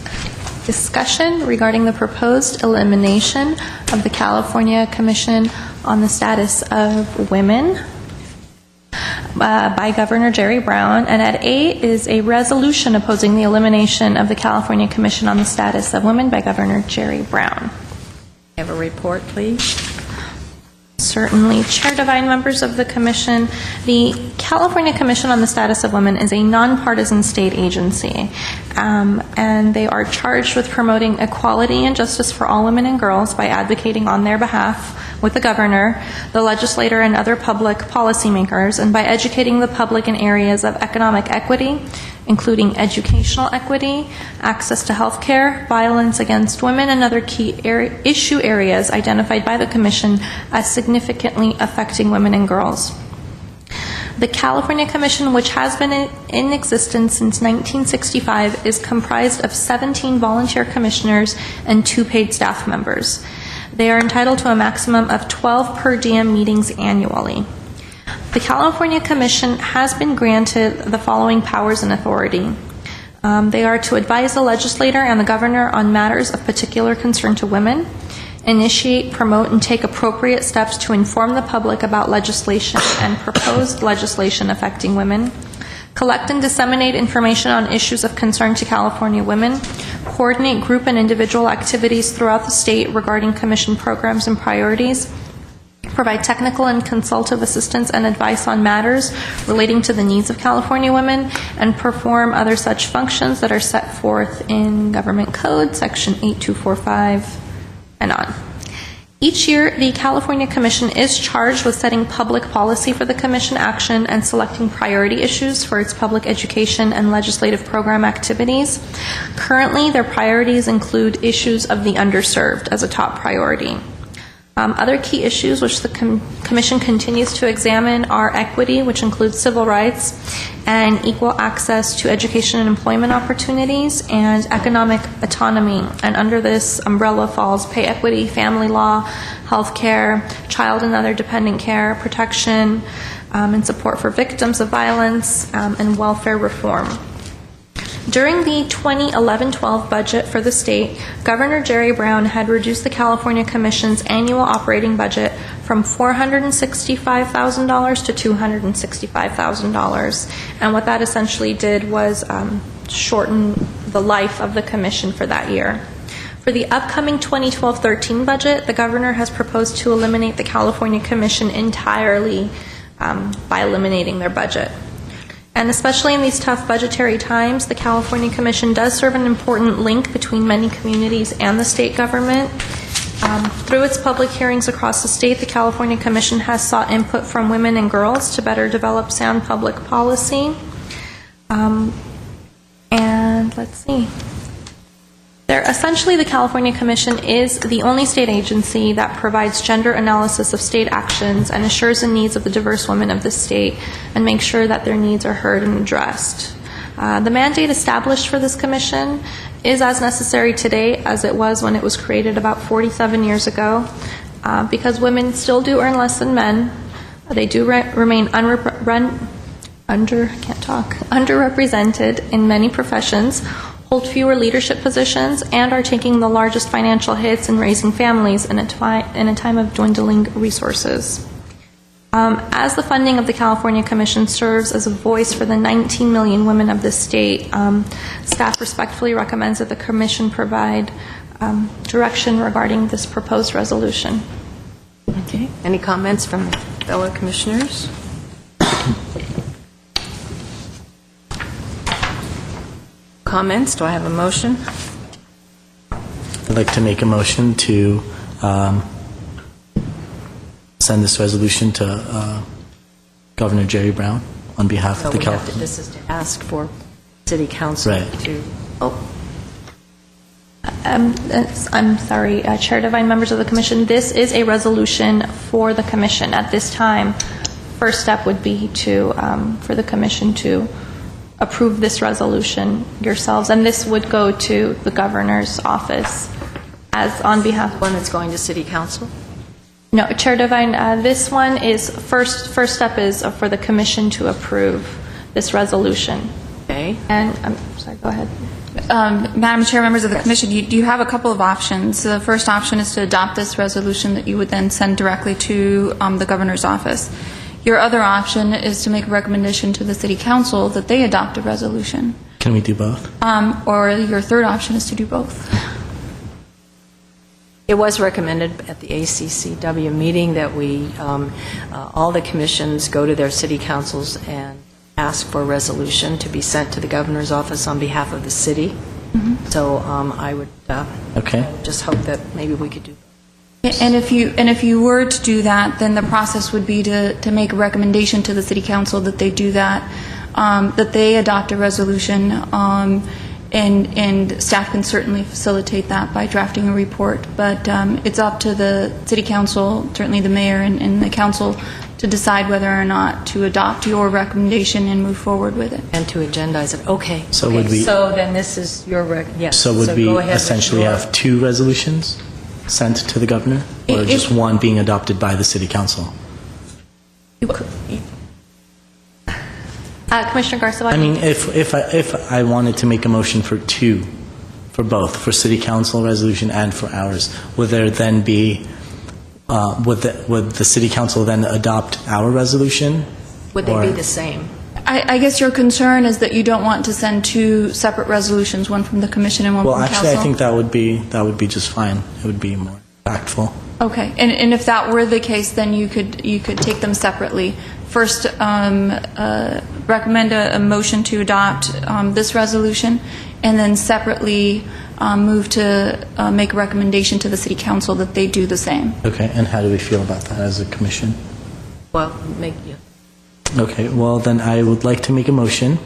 discussion regarding the proposed elimination of the California Commission on the Status of Women by Governor Jerry Brown. And at 8 is a resolution opposing the elimination of the California Commission on the Status of Women by Governor Jerry Brown. Have a report, please. Certainly. Chair Devine, members of the Commission, the California Commission on the Status of Women is a nonpartisan state agency, and they are charged with promoting equality and justice for all women and girls by advocating on their behalf with the governor, the legislator, and other public policymakers, and by educating the public in areas of economic equity, including educational equity, access to health care, violence against women, and other key issue areas identified by the Commission as significantly affecting women and girls. The California Commission, which has been in existence since 1965, is comprised of 17 volunteer commissioners and 2 paid staff members. They are entitled to a maximum of 12 per diem meetings annually. The California Commission has been granted the following powers and authority. They are to advise the legislator and the governor on matters of particular concern to women, initiate, promote, and take appropriate steps to inform the public about legislation and proposed legislation affecting women, collect and disseminate information on issues of concern to California women, coordinate group and individual activities throughout the state regarding Commission programs and priorities, provide technical and consultative assistance and advice on matters relating to the needs of California women, and perform other such functions that are set forth in Government Code, Section 8245, and on. Each year, the California Commission is charged with setting public policy for the Commission action and selecting priority issues for its public education and legislative program activities. Currently, their priorities include issues of the underserved as a top priority. Other key issues which the Commission continues to examine are equity, which includes civil rights, and equal access to education and employment opportunities, and economic autonomy. And under this umbrella falls pay equity, family law, health care, child and other dependent care, protection, and support for victims of violence, and welfare reform. During the 2011-12 budget for the state, Governor Jerry Brown had reduced the California Commission's annual operating budget from $465,000 to $265,000. And what that essentially did was shorten the life of the Commission for that year. For the upcoming 2012-13 budget, the governor has proposed to eliminate the California Commission entirely by eliminating their budget. And especially in these tough budgetary times, the California Commission does serve an important link between many communities and the state government. Through its public hearings across the state, the California Commission has sought input from women and girls to better develop sound public policy. And let's see. Essentially, the California Commission is the only state agency that provides gender analysis of state actions and assures the needs of the diverse women of the state and makes sure that their needs are heard and addressed. The mandate established for this commission is as necessary today as it was when it was created about 47 years ago, because women still do earn less than men. They do remain underrepresented in many professions, hold fewer leadership positions, and are taking the largest financial hits in raising families in a time of dwindling resources. As the funding of the California Commission serves as a voice for the 19 million women of this state, staff respectfully recommends that the Commission provide direction regarding this proposed resolution. Okay. Any comments from fellow commissioners? Comments? Do I have a motion? I'd like to make a motion to send this resolution to Governor Jerry Brown on behalf of the This is to ask for City Council Right. to... I'm sorry, Chair Devine, members of the commission, this is a resolution for the commission. At this time, first step would be to, for the commission to approve this resolution yourselves, and this would go to the governor's office as on behalf. One that's going to city council? No, Chair Devine, this one is, first step is for the commission to approve this resolution. Okay. And, I'm sorry, go ahead. Madam Chair, members of the commission, you have a couple of options. The first option is to adopt this resolution that you would then send directly to the governor's office. Your other option is to make a recommendation to the city council that they adopt a resolution. Can we do both? Or your third option is to do both. It was recommended at the ACCW meeting that we, all the commissions go to their city councils and ask for a resolution to be sent to the governor's office on behalf of the city. So I would just hope that maybe we could do that. And if you were to do that, then the process would be to make a recommendation to the city council that they do that, that they adopt a resolution, and staff can certainly facilitate that by drafting a report. But it's up to the city council, certainly the mayor and the council, to decide whether or not to adopt your recommendation and move forward with it. And to agendize it. Okay. So okay. would we- So then this is your yes. So would we go ahead with essentially your- have two resolutions sent to the governor, or just one being adopted by the city council? Commissioner Garza. I mean, if I wanted to make a motion for two, for both, for city council resolution and for ours, would there then be, would the city council then adopt our resolution? Would they Or- be the same? I guess your concern is that you don't want to send two separate resolutions, one from the commission and one Well, from council? actually, I think that would be just fine. It would be more impactful. Okay, and if that were the case, then you could take them separately. First, recommend a motion to adopt this resolution, and then separately move to make a recommendation to the city council that they do the same. Okay, and how do we feel about that as a commission? Well, Okay, well, then I would like to make a motion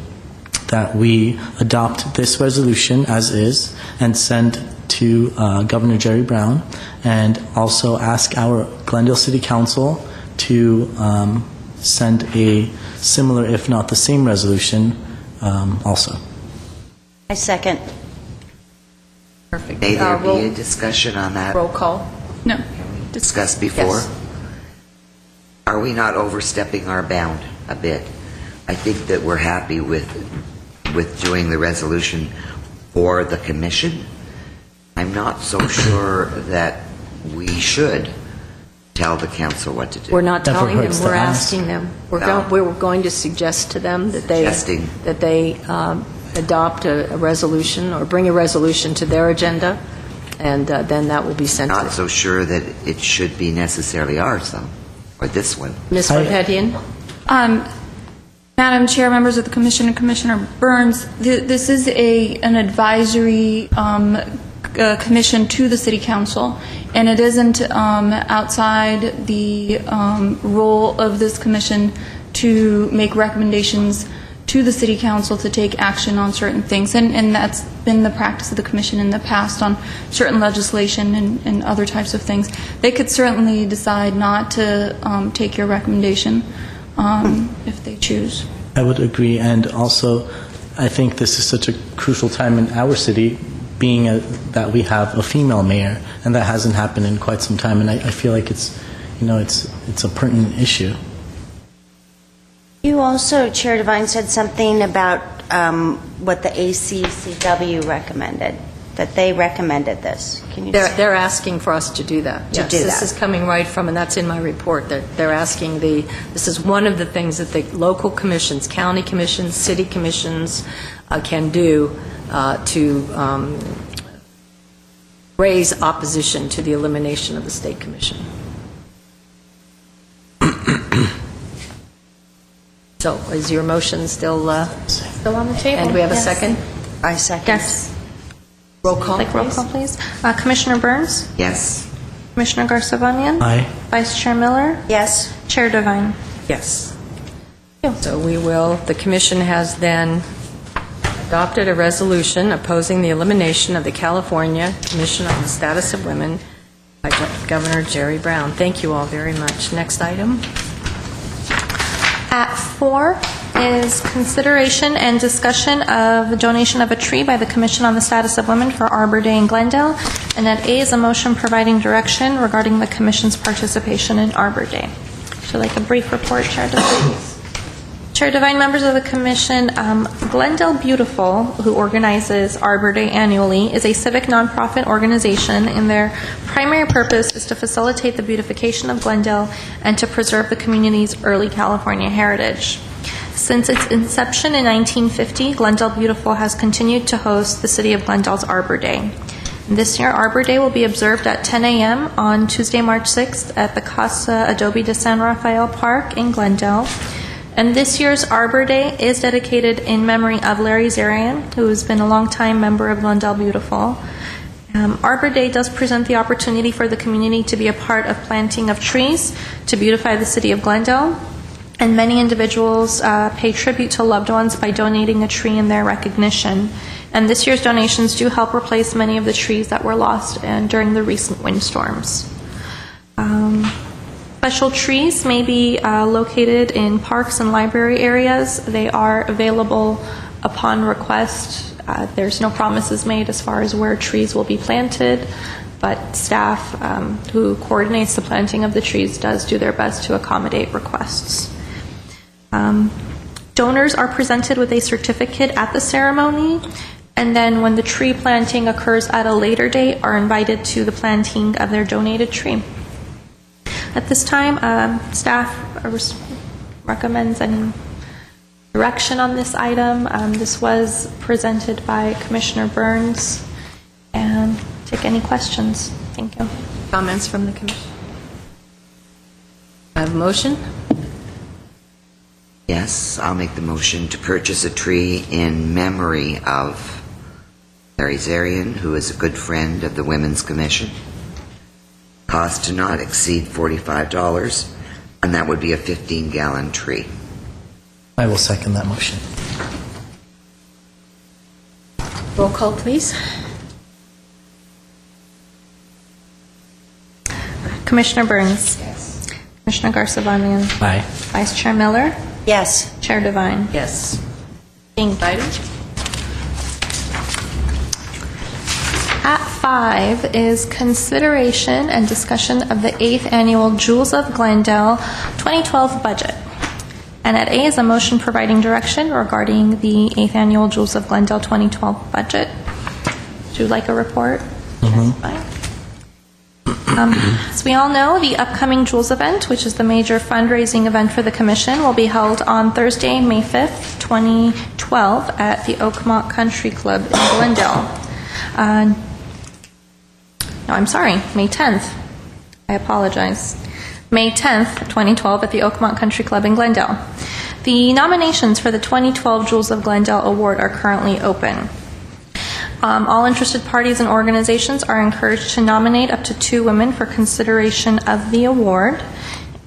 that we adopt this resolution as is and send to Governor Jerry Brown, and also ask our Glendale City Council to send a similar, if not the same, resolution also. I second. perfect. May there be roll, a discussion on that roll call. No. discussed before? Yes. Are we not overstepping our bound a bit? I think that we're happy with doing the resolution for the commission. I'm not so sure that we should tell the council what to do. We're not Never telling them, hurts to we're ask. asking them. We're No. going to suggest to them that they Suggesting. adopt a resolution or bring a resolution to their agenda, and then that will be sent Not to so sure that it should be necessarily ours, though, or this one. Ms. Farhadian. Madam Chair, members of the Commission, and Commissioner Burns, this is an advisory commission to the City Council, and it isn't outside the role of this commission to make recommendations to the City Council to take action on certain things, and that's been the practice of the Commission in the past on certain legislation and other types of things. They could certainly decide not to take your recommendation if they choose. I would agree, and also I think this is such a crucial time in our city, being that we have a female mayor, and that hasn't happened in quite some time, and I feel like it's a pertinent issue. You also, Chair Devine, said something about what the ACCW recommended, that they recommended this. Can you They're asking for us to do that. To Yes, do This that. is coming right from, and that's in my report, that they're asking this is one of the things that the local commissions, county commissions, city commissions can do to raise opposition to the elimination of the state commission. So is your motion still on the table? And do we have a Yes. second? I second. Yes. Roll call, Roll call, please. Commissioner Burns? Yes. Commissioner Garza-Vanyan? Aye. Vice Chair Miller? Yes. Chair Devine? Yes. So we will, the commission has then adopted a resolution opposing the elimination of the California Commission on the Status of Women by Governor Jerry Brown. Thank you all very much. Next item. At 4 is consideration and discussion of the donation of a tree by the Commission on the Status of Women for Arbor Day in Glendale. And at A is a motion providing direction regarding the Commission's participation in Arbor Day. Would you like a brief report, Chair Devine? Chair Devine, members of the Commission, Glendale Beautiful, who organizes Arbor Day annually, is a civic nonprofit organization, and their primary purpose is to facilitate the beautification of Glendale and to preserve the community's early California heritage. Since its inception in 1950, Glendale Beautiful has continued to host the City of Glendale's Arbor Day. This year, Arbor Day will be observed at 10 a.m. on Tuesday, March 6th at the Casa Adobe de San Rafael Park in Glendale. And this year's Arbor Day is dedicated in memory of Larry Zarian, who has been a longtime member of Glendale Beautiful. Arbor Day does present the opportunity for the community to be a part of planting of trees to beautify the city of Glendale. And many individuals pay tribute to loved ones by donating a tree in their recognition. And this year's donations do help replace many of the trees that were lost during the recent windstorms. Special trees may be located in parks and library areas. They are available upon request. There's no promises made as far as where trees will be planted, but staff who coordinates the planting of the trees does do their best to accommodate requests. Donors are presented with a certificate at the ceremony, and then when the tree planting occurs at a later date, are invited to the planting of their donated tree. At this time, staff recommends any direction on this item. This was presented by Commissioner Burns, and take any questions. Thank you. Comments from the Commission? I have a motion. Yes, I'll make the motion to purchase a tree in memory of Larry Zarian, who is a good friend of the Women's Commission. Cost to not exceed $45, and that would be a 15-gallon tree. I will second that motion. Roll call, please. Commissioner Burns. Yes. Commissioner Garza-Banian. Aye. Vice Chair Miller. Yes. Chair Devine. Yes. Thank you. Item. At 5 is consideration and discussion of the 8th Annual Jewels of Glendale 2012 budget. And at A is a motion providing direction regarding the 8th Annual Jewels of Glendale 2012 budget. Would you like a report? Fine. As we all know, the upcoming Jewels event, which is the major fundraising event for the Commission, will be held on Thursday, May 5th, 2012 at the Oakmont Country Club in Glendale. No, I'm sorry, May 10th. I apologize. May 10th, 2012 at the Oakmont Country Club in Glendale. The nominations for the 2012 Jewels of Glendale Award are currently open. All interested parties and organizations are encouraged to nominate up to 2 women for consideration of the award.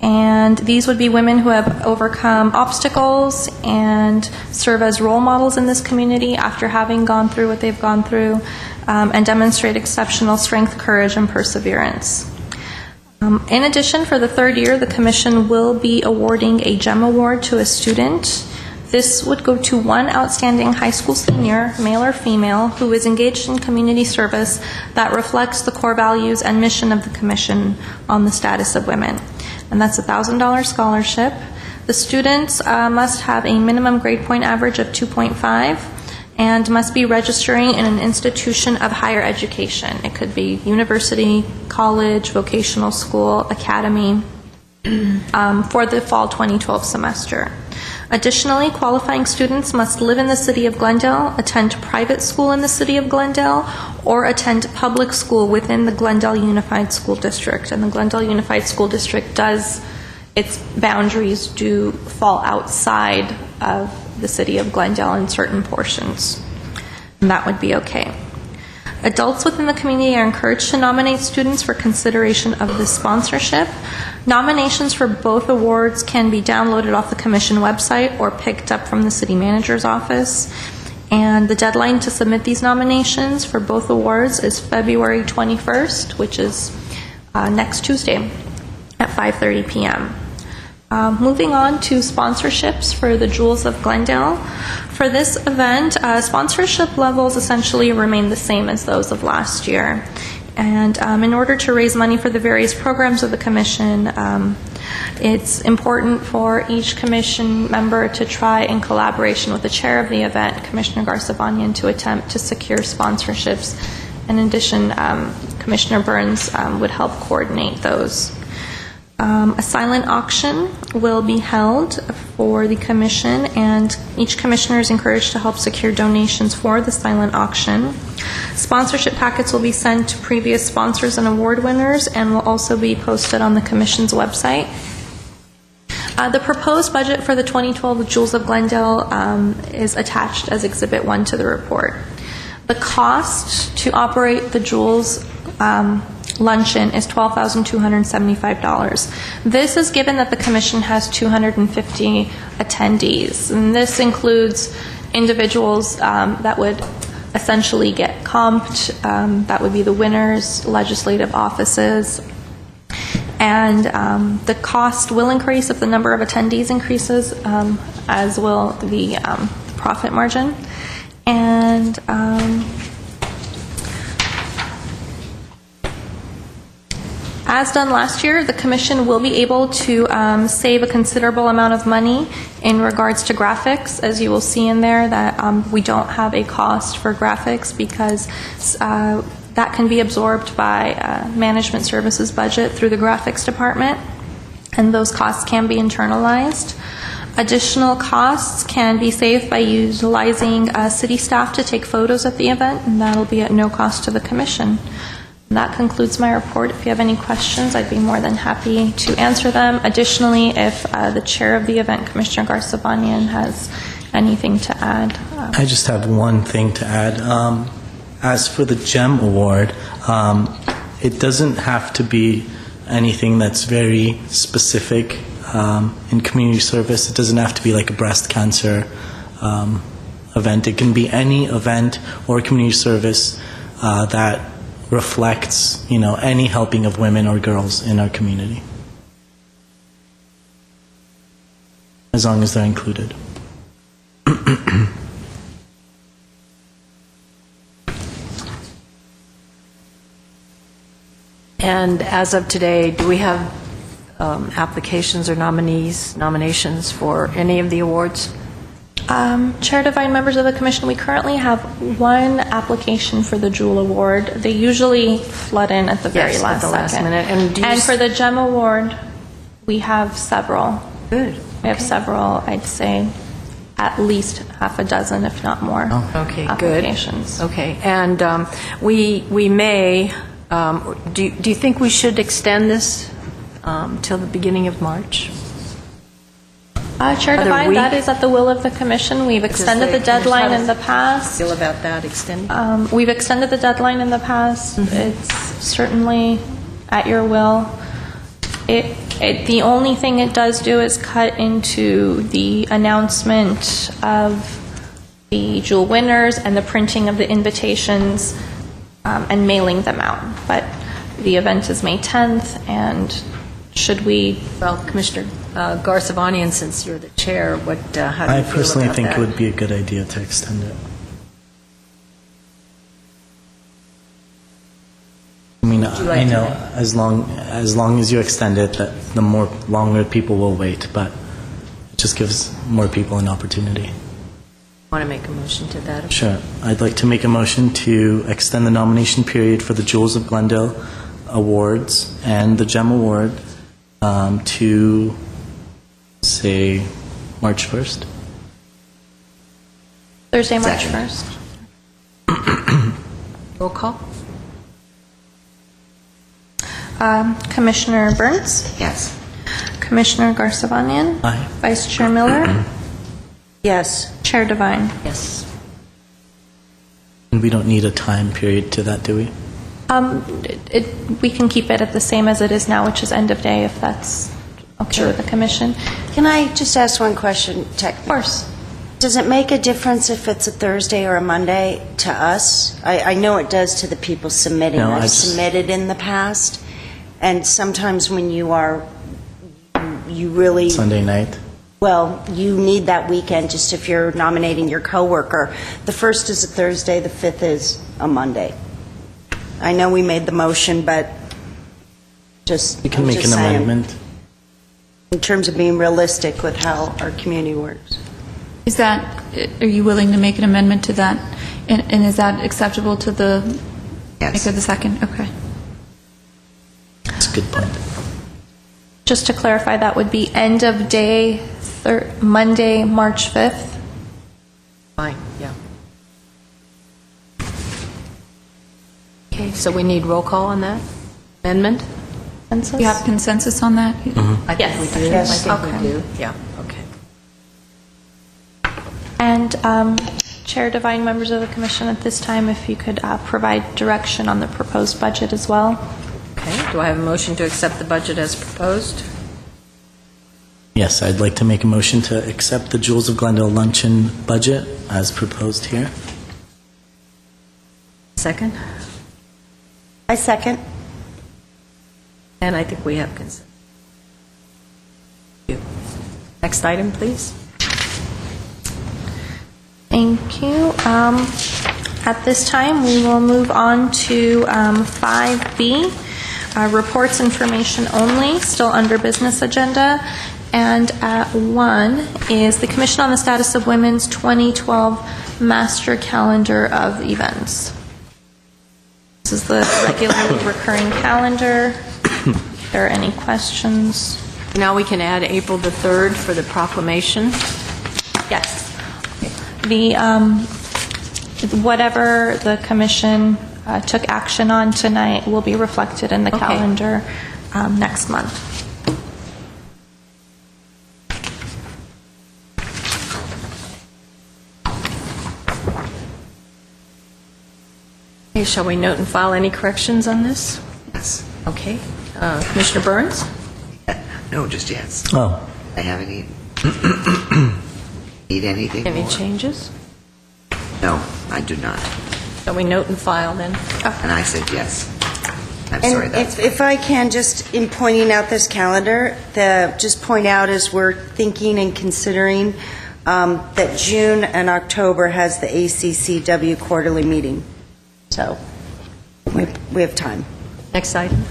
And these would be women who have overcome obstacles and serve as role models in this community after having gone through what they've gone through, and demonstrate exceptional strength, courage, and perseverance. In addition, for the 3rd year, the Commission will be awarding a GEM Award to a student. This would go to one outstanding high school senior, male or female, who is engaged in community service that reflects the core values and mission of the Commission on the status of women. And that's a $1,000 scholarship. The students must have a minimum grade point average of 2.5 and must be registering in an institution of higher education. It could be university, college, vocational school, academy, for the fall 2012 semester. Additionally, qualifying students must live in the city of Glendale, attend private school in the city of Glendale, or attend public school within the Glendale Unified School District. And the Glendale Unified School District its boundaries do fall outside of the city of Glendale in certain portions. And that would be okay. Adults within the community are encouraged to nominate students for consideration of this sponsorship. Nominations for both awards can be downloaded off the Commission website or picked up from the City Manager's office. And the deadline to submit these nominations for both awards is February 21st, which is next Tuesday at 5:30 p.m. Moving on to sponsorships for the Jewels of Glendale. For this event, sponsorship levels essentially remain the same as those of last year. And in order to raise money for the various programs of the Commission, it's important for each Commission member to try, in collaboration with the chair of the event, Commissioner Garsabanian, to attempt to secure sponsorships. In addition, Commissioner Burns would help coordinate those. A silent auction will be held for the Commission, and each Commissioner is encouraged to help secure donations for the silent auction. Sponsorship packets will be sent to previous sponsors and award winners and will also be posted on the Commission's website. The proposed budget for the 2012 Jewels of Glendale is attached as Exhibit 1 to the report. The cost to operate the Jewels luncheon is $12,275. This is given that the Commission has 250 attendees, and this includes individuals that would essentially get comped, that would be the winners, legislative offices, and the cost will increase if the number of attendees increases, as will the profit margin. And as done last year, the Commission will be able to save a considerable amount of money in regards to graphics. As you will see in there, that we don't have a cost for graphics because that can be absorbed by management services budget through the graphics department, and those costs can be internalized. Additional costs can be saved by utilizing city staff to take photos at the event, and that'll be at no cost to the Commission. And that concludes my report. If you have any questions, I'd be more than happy to answer them. Additionally, if the chair of the event, Commissioner Garsabanian, has anything to add. I just have one thing to add. As for the GEM Award, it doesn't have to be anything that's very specific in community service. It doesn't have to be like a breast cancer event. It can be any event or community service that reflects, any helping of women or girls in our community, as long as they're included. And as of today, do we have applications or nominations for any of the awards? Chair Devine, members of the Commission, we currently have one application for the Jewel Award. They usually flood in at the very Yes, at the last second. minute. And for the GEM Award, we have several. Good. We have several, I'd say, at least half a dozen, if not more, Okay, applications. good. Okay, and we may, do you think we should extend this till the beginning of March? Chair Other Devine, week? that is at the will of the Commission. We've extended the deadline in the past. Feel about that extending? We've extended the deadline in the past. It's certainly at your will. The only thing it does do is cut into the announcement of the Jewel winners and the printing of the invitations and mailing them out. But the event is May 10th, and should we... Well, Commissioner Garsabanian, since you're the chair, how do you feel about I personally think that? it would be a good idea to extend it. I mean, I know as long as you extend it, that the longer people will wait, but it just gives more people an opportunity. Want to make a motion to that? Sure. I'd like to make a motion to extend the nomination period for the Jewels of Glendale Awards and the GEM Award to, say, March 1st. Thursday, March Second. 1st. Roll call? Commissioner Burns? Yes. Commissioner Garsabanian? Aye. Vice Chair Miller? Yes. Chair Devine? Yes. And we don't need a time period to that, do we? We can keep it at the same as it is now, which is end of day, if that's okay with the Commission. Can I just ask one question? Of course. Does it make a difference if it's a Thursday or a Monday to us? I know it does to the people submitting. No, I've submitted in the past, and sometimes when you really, Sunday night. well, you need that weekend just if you're nominating your coworker. The 1st is a Thursday, the 5th is a Monday. I know we made the motion, but just, You can I'm make just an saying, amendment. in terms of being realistic with how our community works. Are you willing to make an amendment to that? And is that acceptable to the Yes. maker of the second? Okay. That's a good point. Just to clarify, that would be end of day, Monday, March 5th. Fine, yeah. Okay, so we need roll call on that amendment? Consensus? You have consensus on that? I think Yes. we do. Yes. I think Okay. we do, yeah, okay. And Chair Devine, members of the commission, at this time, if you could provide direction on the proposed budget as well. Okay, do I have a motion to accept the budget as proposed? Yes, I'd like to make a motion to accept the Jewels of Glendale luncheon budget as proposed here. Second? I second. And I think we have consent. Thank you. Next item, please. Thank you. At this time, we will move on to 5B, reports information only, still under business agenda. And at 1 is the Commission on the Status of Women's 2012 Master Calendar of Events. This is the regularly recurring calendar. If there are any questions? Now we can add April the 3rd for the proclamation. Yes. Whatever the commission took action on tonight will be reflected in the Okay. calendar next month. Okay, shall we note and file any corrections on this? Yes. Okay. Commissioner Burns? No, just yes. Oh, I haven't eaten. Need anything Any more? changes? No, I do not. Shall we note and file then? And I said yes. I'm sorry, And that's... if I can, just in pointing out this calendar, just point out as we're thinking and considering that June and October has the ACCW quarterly meeting. So we have time. Next item.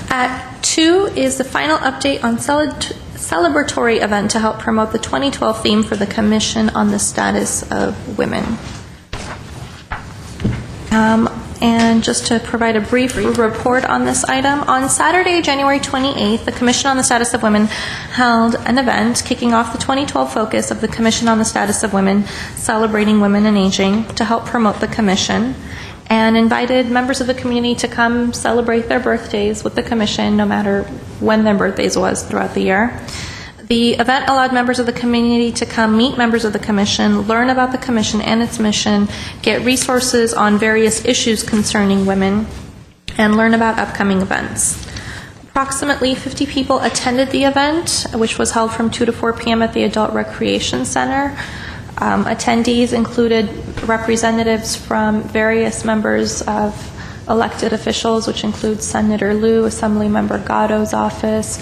At 2 is the final update on celebratory event to help promote the 2012 theme for the Commission on the Status of Women. And just to provide a brief report on this item, on Saturday, January 28th, the Commission on the Status of Women held an event kicking off the 2012 focus of the Commission on the Status of Women, Celebrating Women and Aging, to help promote the Commission, and invited members of the community to come celebrate their birthdays with the Commission, no matter when their birthdays was throughout the year. The event allowed members of the community to come meet members of the Commission, learn about the Commission and its mission, get resources on various issues concerning women, and learn about upcoming events. Approximately 50 people attended the event, which was held from 2 to 4 p.m. at the Adult Recreation Center. Attendees included representatives from various members of elected officials, which includes Senator Liu, Assemblymember Gatto's office,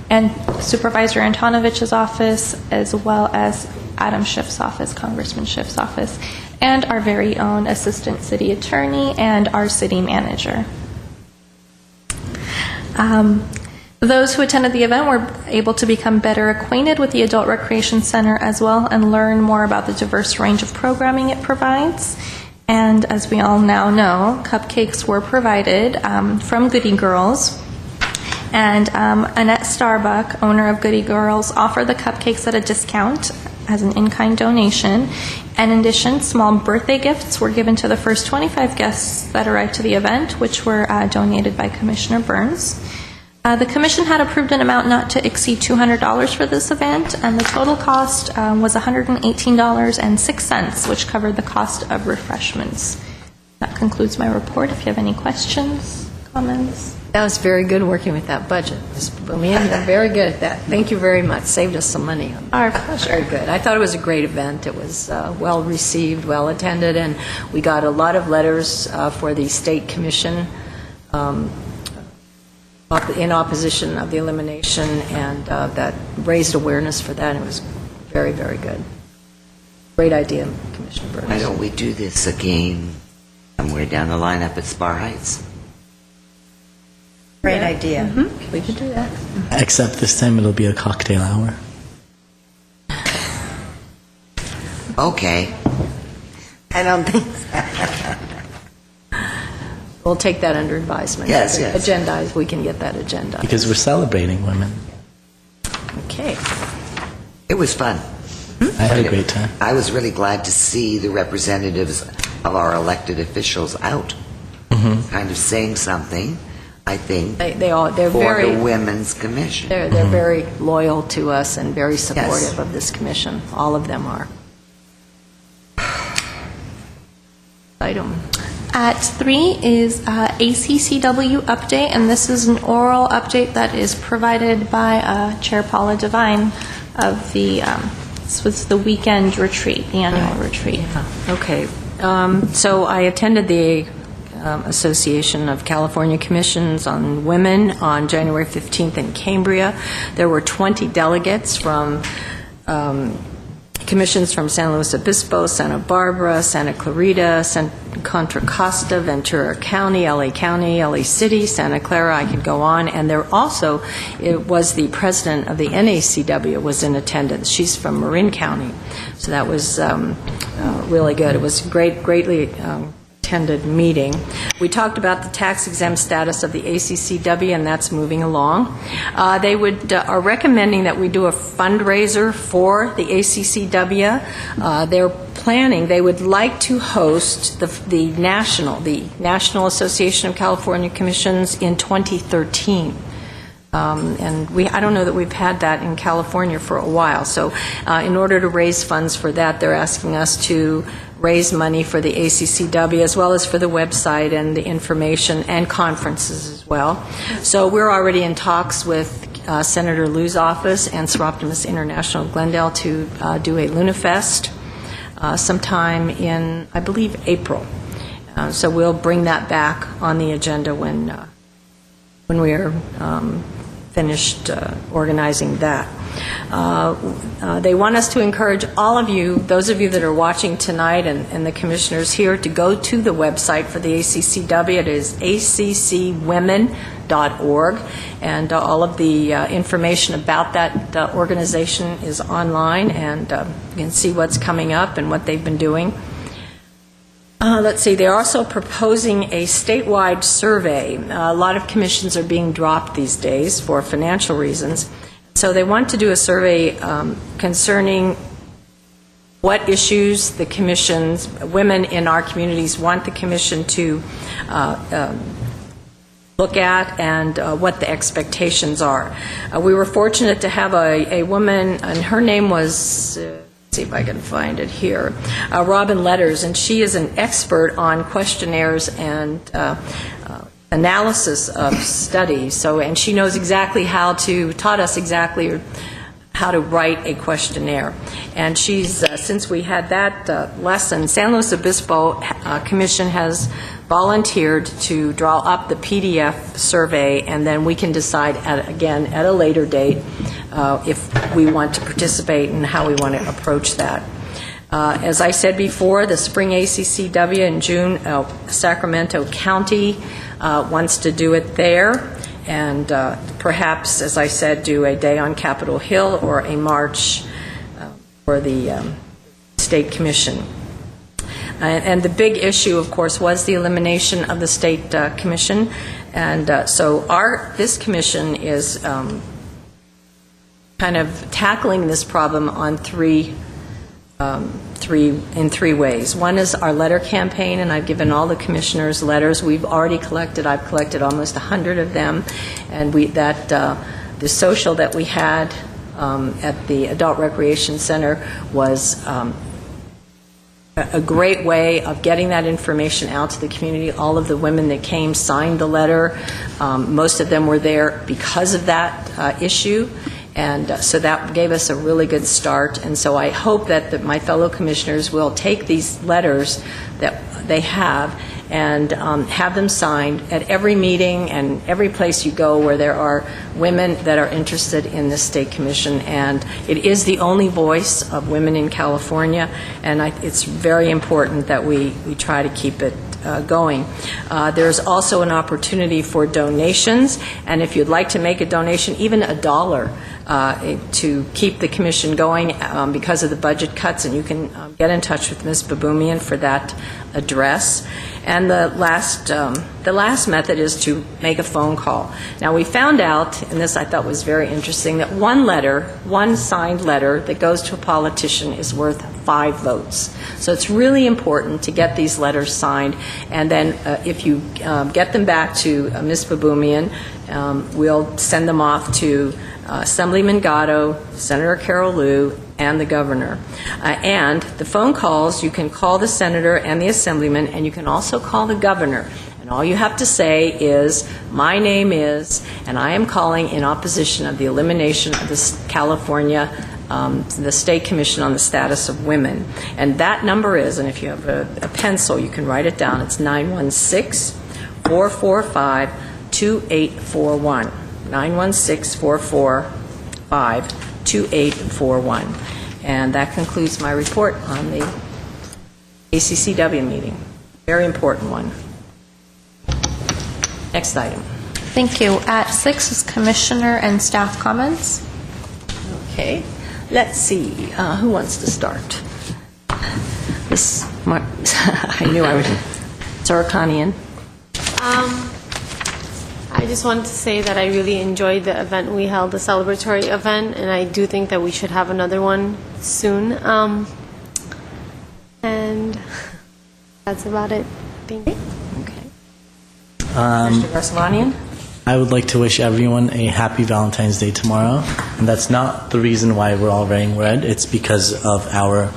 and Supervisor Antonovich's office, as well as Adam Schiff's office, Congressman Schiff's office, and our very own Assistant City Attorney and our City Manager. Those who attended the event were able to become better acquainted with the Adult Recreation Center as well and learn more about the diverse range of programming it provides. And as we all now know, cupcakes were provided from Goody Girls. And Annette Starbuck, owner of Goody Girls, offered the cupcakes at a discount as an in-kind donation. And in addition, small birthday gifts were given to the first 25 guests that arrived to the event, which were donated by Commissioner Burns. The Commission had approved an amount not to exceed $200 for this event, and the total cost was $118.06, which covered the cost of refreshments. That concludes my report. If you have any questions, comments. That was very good working with that budget. You're very good at that. Thank you very much. Saved us some money. Our pleasure. Very good. I thought it was a great event. It was well received, well attended, and we got a lot of letters for the State Commission in opposition of the elimination, and that raised awareness for that. It was very, very good. Great idea, Commissioner Burns. Why don't we do this again somewhere down the line up at Spar Heights? Great idea. We could do that. Except this time it'll be a cocktail hour. Okay. I don't think We'll take that under advisement. Yes, yes. Agendize, we can get that agenda. Because we're celebrating women. Okay. It was fun. I had a great time. I was really glad to see the representatives of our elected officials out, kind of saying something, I think, They're for very, the Women's Commission. they're very loyal to us and very supportive of this commission. All of them are. Item. At 3 is ACCW update, and this is an oral update that is provided by Chair Paula Devine of the, this was the weekend retreat, the annual retreat. Okay. So I attended the Association of California Commissions on Women on January 15th in Cambria. There were 20 delegates from commissions from San Luis Obispo, Santa Barbara, Santa Clarita, Contra Costa, Ventura County, LA City, Santa Clara, I could go on. And there also, it was the president of the NACW was in attendance. She's from Marin County. So that was really good. It was greatly attended meeting. We talked about the tax-exempt status of the ACCW, and that's moving along. They are recommending that we do a fundraiser for the ACCW. They're planning, they would like to host the National Association of California Commissions in 2013. And I don't know that we've had that in California for a while. So in order to raise funds for that, they're asking us to raise money for the ACCW as well as for the website and the information and conferences as well. So we're already in talks with Senator Liu's office and Seroptimus International of Glendale to do a LunaFest sometime in, I believe, April. So we'll bring that back on the agenda when we are finished organizing that. They want us to encourage all of you, those of you that are watching tonight and the commissioners here, to go to the website for the ACCW. It is accwomen.org, and all of the information about that organization is online, and you can see what's coming up and what they've been doing. Let's see, they're also proposing a statewide survey. A lot of commissions are being dropped these days for financial reasons. So they want to do a survey concerning what issues the commissions, women in our communities want the commission to look at, and what the expectations are. We were fortunate to have a woman, and her name was... see if I can find it here, Robin Letters, and she is an expert on questionnaires and analysis of studies. And she knows exactly taught us exactly how to write a questionnaire. And she's, since we had that lesson, San Luis Obispo Commission has volunteered to draw up the PDF survey, and then we can decide again at a later date if we want to participate and how we want to approach that. As I said before, the spring ACCW in June, Sacramento County wants to do it there, and perhaps, as I said, do a day on Capitol Hill or a march for the State Commission. And the big issue, of course, was the elimination of the State Commission, and so this commission is kind of tackling this problem on three ways. One is our letter campaign, and I've given all the commissioners letters. I've collected almost 100 of them, and the social that we had at the Adult Recreation Center was a great way of getting that information out to the community. All of the women that came signed the letter. Most of them were there because of that issue. And so that gave us a really good start. And so I hope that my fellow commissioners will take these letters that they have and have them signed at every meeting and every place you go where there are women that are interested in the State Commission. And it is the only voice of women in California, and it's very important that we try to keep it going. There's also an opportunity for donations, and if you'd like to make a donation, even $1, to keep the commission going because of the budget cuts, and you can get in touch with Ms. Baboumian for that address. And the last method is to make a phone call. Now, we found out, and this I thought was very interesting, that one signed letter that goes to a politician is worth 5 votes. So it's really important to get these letters signed, and then if you get them back to Ms. Baboumian, we'll send them off to Assemblyman Gatto, Senator Carol Liu, and the governor. And the phone calls, you can call the senator and the assemblyman, and you can also call the governor. And all you have to say is, my name is, and I am calling in opposition of the elimination of the California, the State Commission on the Status of Women. And that number is, and if you have a pencil, you can write it down, it's 916-445-2841. 916-445-2841. And that concludes my report on the ACCW meeting. Very important one. Next item. Thank you. At 6 is commissioner and staff comments. Okay. Let's see. Who wants to start? I knew I would. Sarkanian. I just wanted to say that I really enjoyed the event we held, the celebratory event, and I do think that we should have another one soon. And that's about it. Thank you. Okay. Mr. Garsalanian? I would like to wish everyone a happy Valentine's Day tomorrow. And that's not the reason why we're all wearing red. It's because of our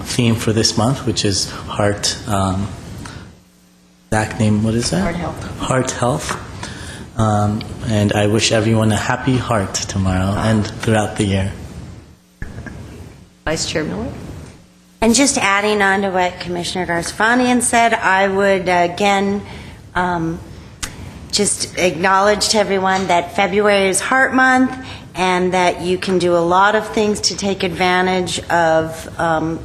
theme for this month, which is heart. Exact name, what is that? Heart health. Heart health. And I wish everyone a happy heart tomorrow and throughout the year. Vice Chair Miller? And just adding on to what Commissioner Garfanian said, I would again just acknowledge to everyone that February is Heart Month and that you can do a lot of things to take advantage of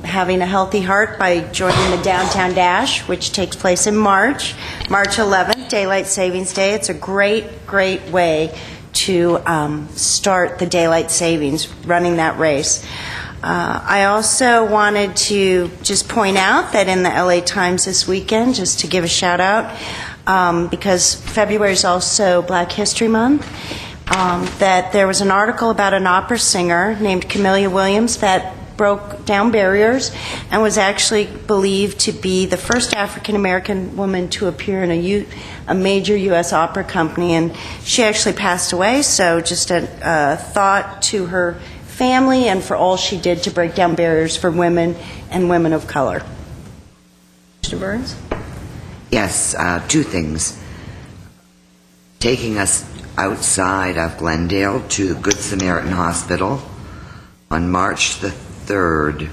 having a healthy heart by joining the Downtown Dash, which takes place in March 11th, Daylight Savings Day. It's a great, great way to start the Daylight Savings, running that race. I also wanted to just point out that in the LA Times this weekend, just to give a shout out, because February is also Black History Month, that there was an article about an opera singer named Camellia Williams that broke down barriers and was actually believed to be the first African-American woman to appear in a major U.S. opera company, and she actually passed away, so just a thought to her family and for all she did to break down barriers for women and women of color. Mr. Burns? Yes, 2 things. Taking us outside of Glendale to Good Samaritan Hospital on March the 3rd.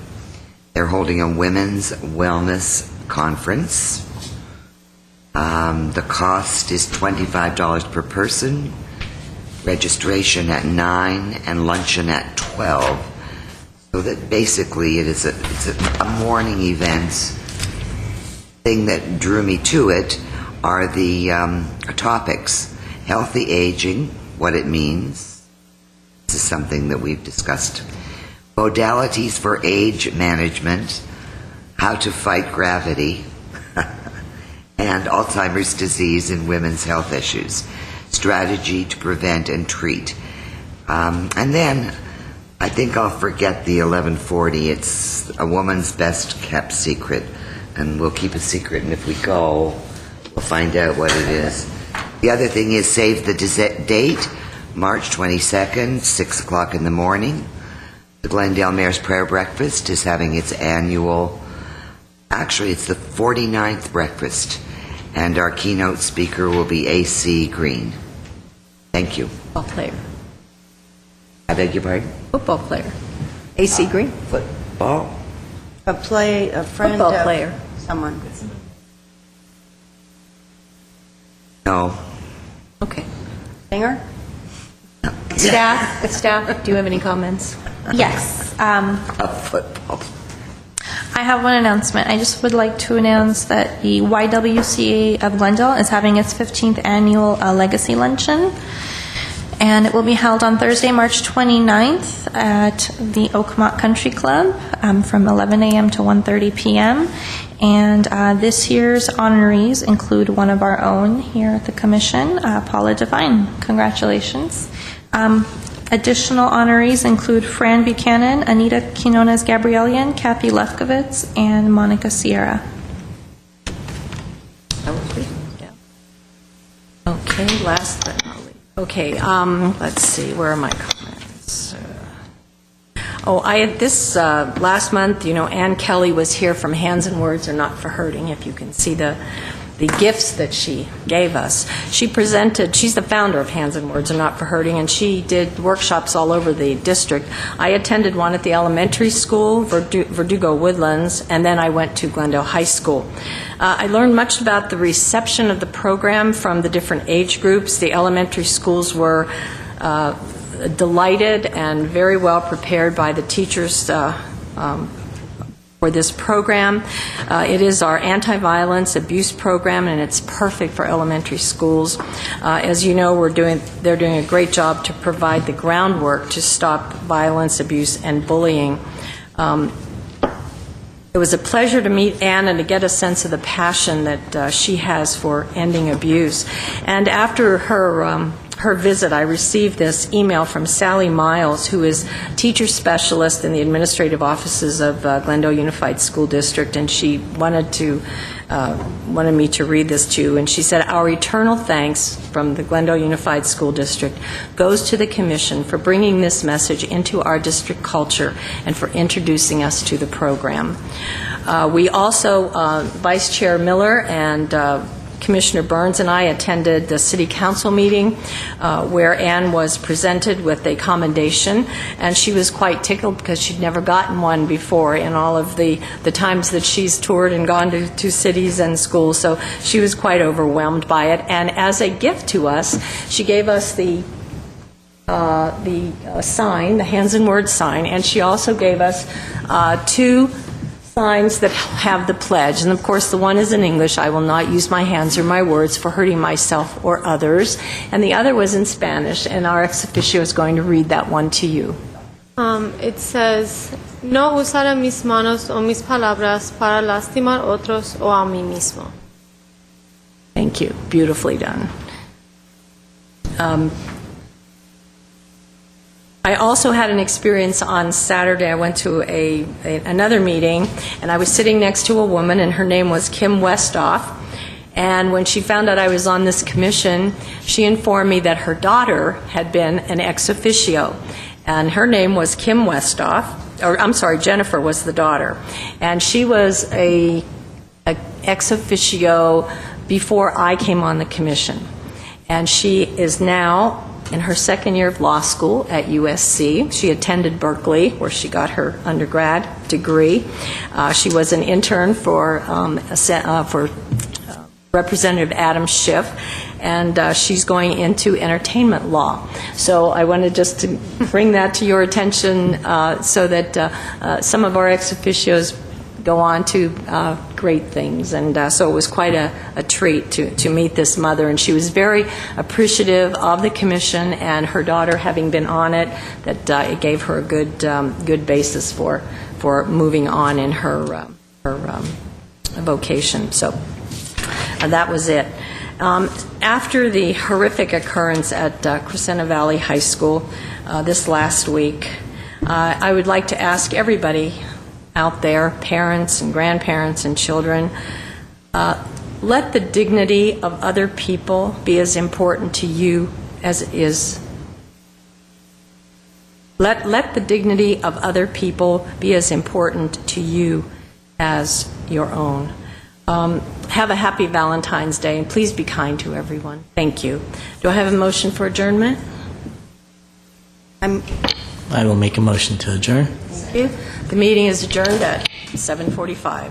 They're holding a women's wellness conference. The cost is $25 per person, registration at 9 and luncheon at 12. So that basically it's a morning event. Thing that drew me to it are the topics. Healthy aging, what it means. This is something that we've discussed. Modalities for age management, how to fight gravity, and Alzheimer's disease and women's health issues. Strategy to prevent and treat. And then I think I'll forget the 1140. It's a woman's best kept secret. And we'll keep it secret, and if we go, we'll find out what it is. The other thing is save the date, March 22nd, 6 o'clock in the morning. The Glendale Mayor's Prayer Breakfast is having its annual Actually, it's the 49th breakfast, and our keynote speaker will be A.C. Green. Thank you. Football player. I beg your pardon? Football player. AC Green. Football? A friend Football of player. someone. No. Okay. Singer? Staff, do you have any comments? Yes. Football. I have one announcement. I just would like to announce that the YWCA of Glendale is having its 15th annual Legacy Luncheon, and it will be held on Thursday, March 29th at the Oakmont Country Club from 11 a.m. to 1:30 p.m. And this year's honorees include one of our own here at the Commission, Paula Devine. Congratulations. Additional honorees include Fran Buchanan, Anita Quinones Gabrielian, Kathy Lefkowitz, and Monica Sierra. Okay, last but not least. Okay, let's see, where are my comments? This last month, Ann Kelly was here from Hands and Words Are Not for Hurting, if you can see the gifts that she gave us. She's the founder of Hands and Words Are Not for Hurting, and she did workshops all over the district. I attended one at the elementary school, Verdugo Woodlands, and then I went to Glendale High School. I learned much about the reception of the program from the different age groups. The elementary schools were delighted and very well prepared by the teachers for this program. It is our anti-violence abuse program, and it's perfect for elementary schools. As you know, they're doing a great job to provide the groundwork to stop violence, abuse, and bullying. It was a pleasure to meet Ann and to get a sense of the passion that she has for ending abuse. And after her visit, I received this email from Sally Miles, who is teacher specialist in the administrative offices of Glendale Unified School District, and she wanted me to read this to you. And she said, "Our eternal thanks from the Glendale Unified School District goes to the Commission for bringing this message into our district culture and for introducing us to the program." We also, Vice Chair Miller and Commissioner Burns and I attended the City Council meeting where Ann was presented with a commendation, and she was quite tickled because she'd never gotten one before in all of the times that she's toured and gone to cities and schools, so she was quite overwhelmed by it. And as a gift to us, she gave us the sign, the Hands and Words sign, and she also gave us 2 signs that have the pledge. And of course, the one is in English: "I will not use my hands or my words for hurting myself or others." And the other was in Spanish, and our ex officio is going to read that one to you. It says, "No usaré mis manos o mis palabras para lastimar otros o a mí mismo." Thank you. Beautifully done. I also had an experience on Saturday. I went to another meeting, and I was sitting next to a woman, and her name was Kim Westoff. And when she found out I was on this commission, she informed me that her daughter had been an ex officio, and her name was Kim Westoff, or I'm sorry, Jennifer was the daughter, and she was a ex officio before I came on the commission, and she is now in her second year of law school at USC. She attended Berkeley, where she got her undergrad degree. She was an intern for Representative Adam Schiff, and she's going into entertainment law. So I wanted just to bring that to your attention so that some of our ex officios go on to great things, and so it was quite a treat to meet this mother, and she was very appreciative of the commission and her daughter having been on it, that it gave her a good basis for moving on in her vocation. So that was it. After the horrific occurrence at Crescenta Valley High School this last week, I would like to ask everybody out there, parents and grandparents and children, let the dignity of other people be as important to you as it is. Let the dignity of other people be as important to you as your own. Have a happy Valentine's Day, and please be kind to everyone. Thank you. Do I have a motion for adjournment? I will make a motion to adjourn. Thank you. The meeting is adjourned at 7:45.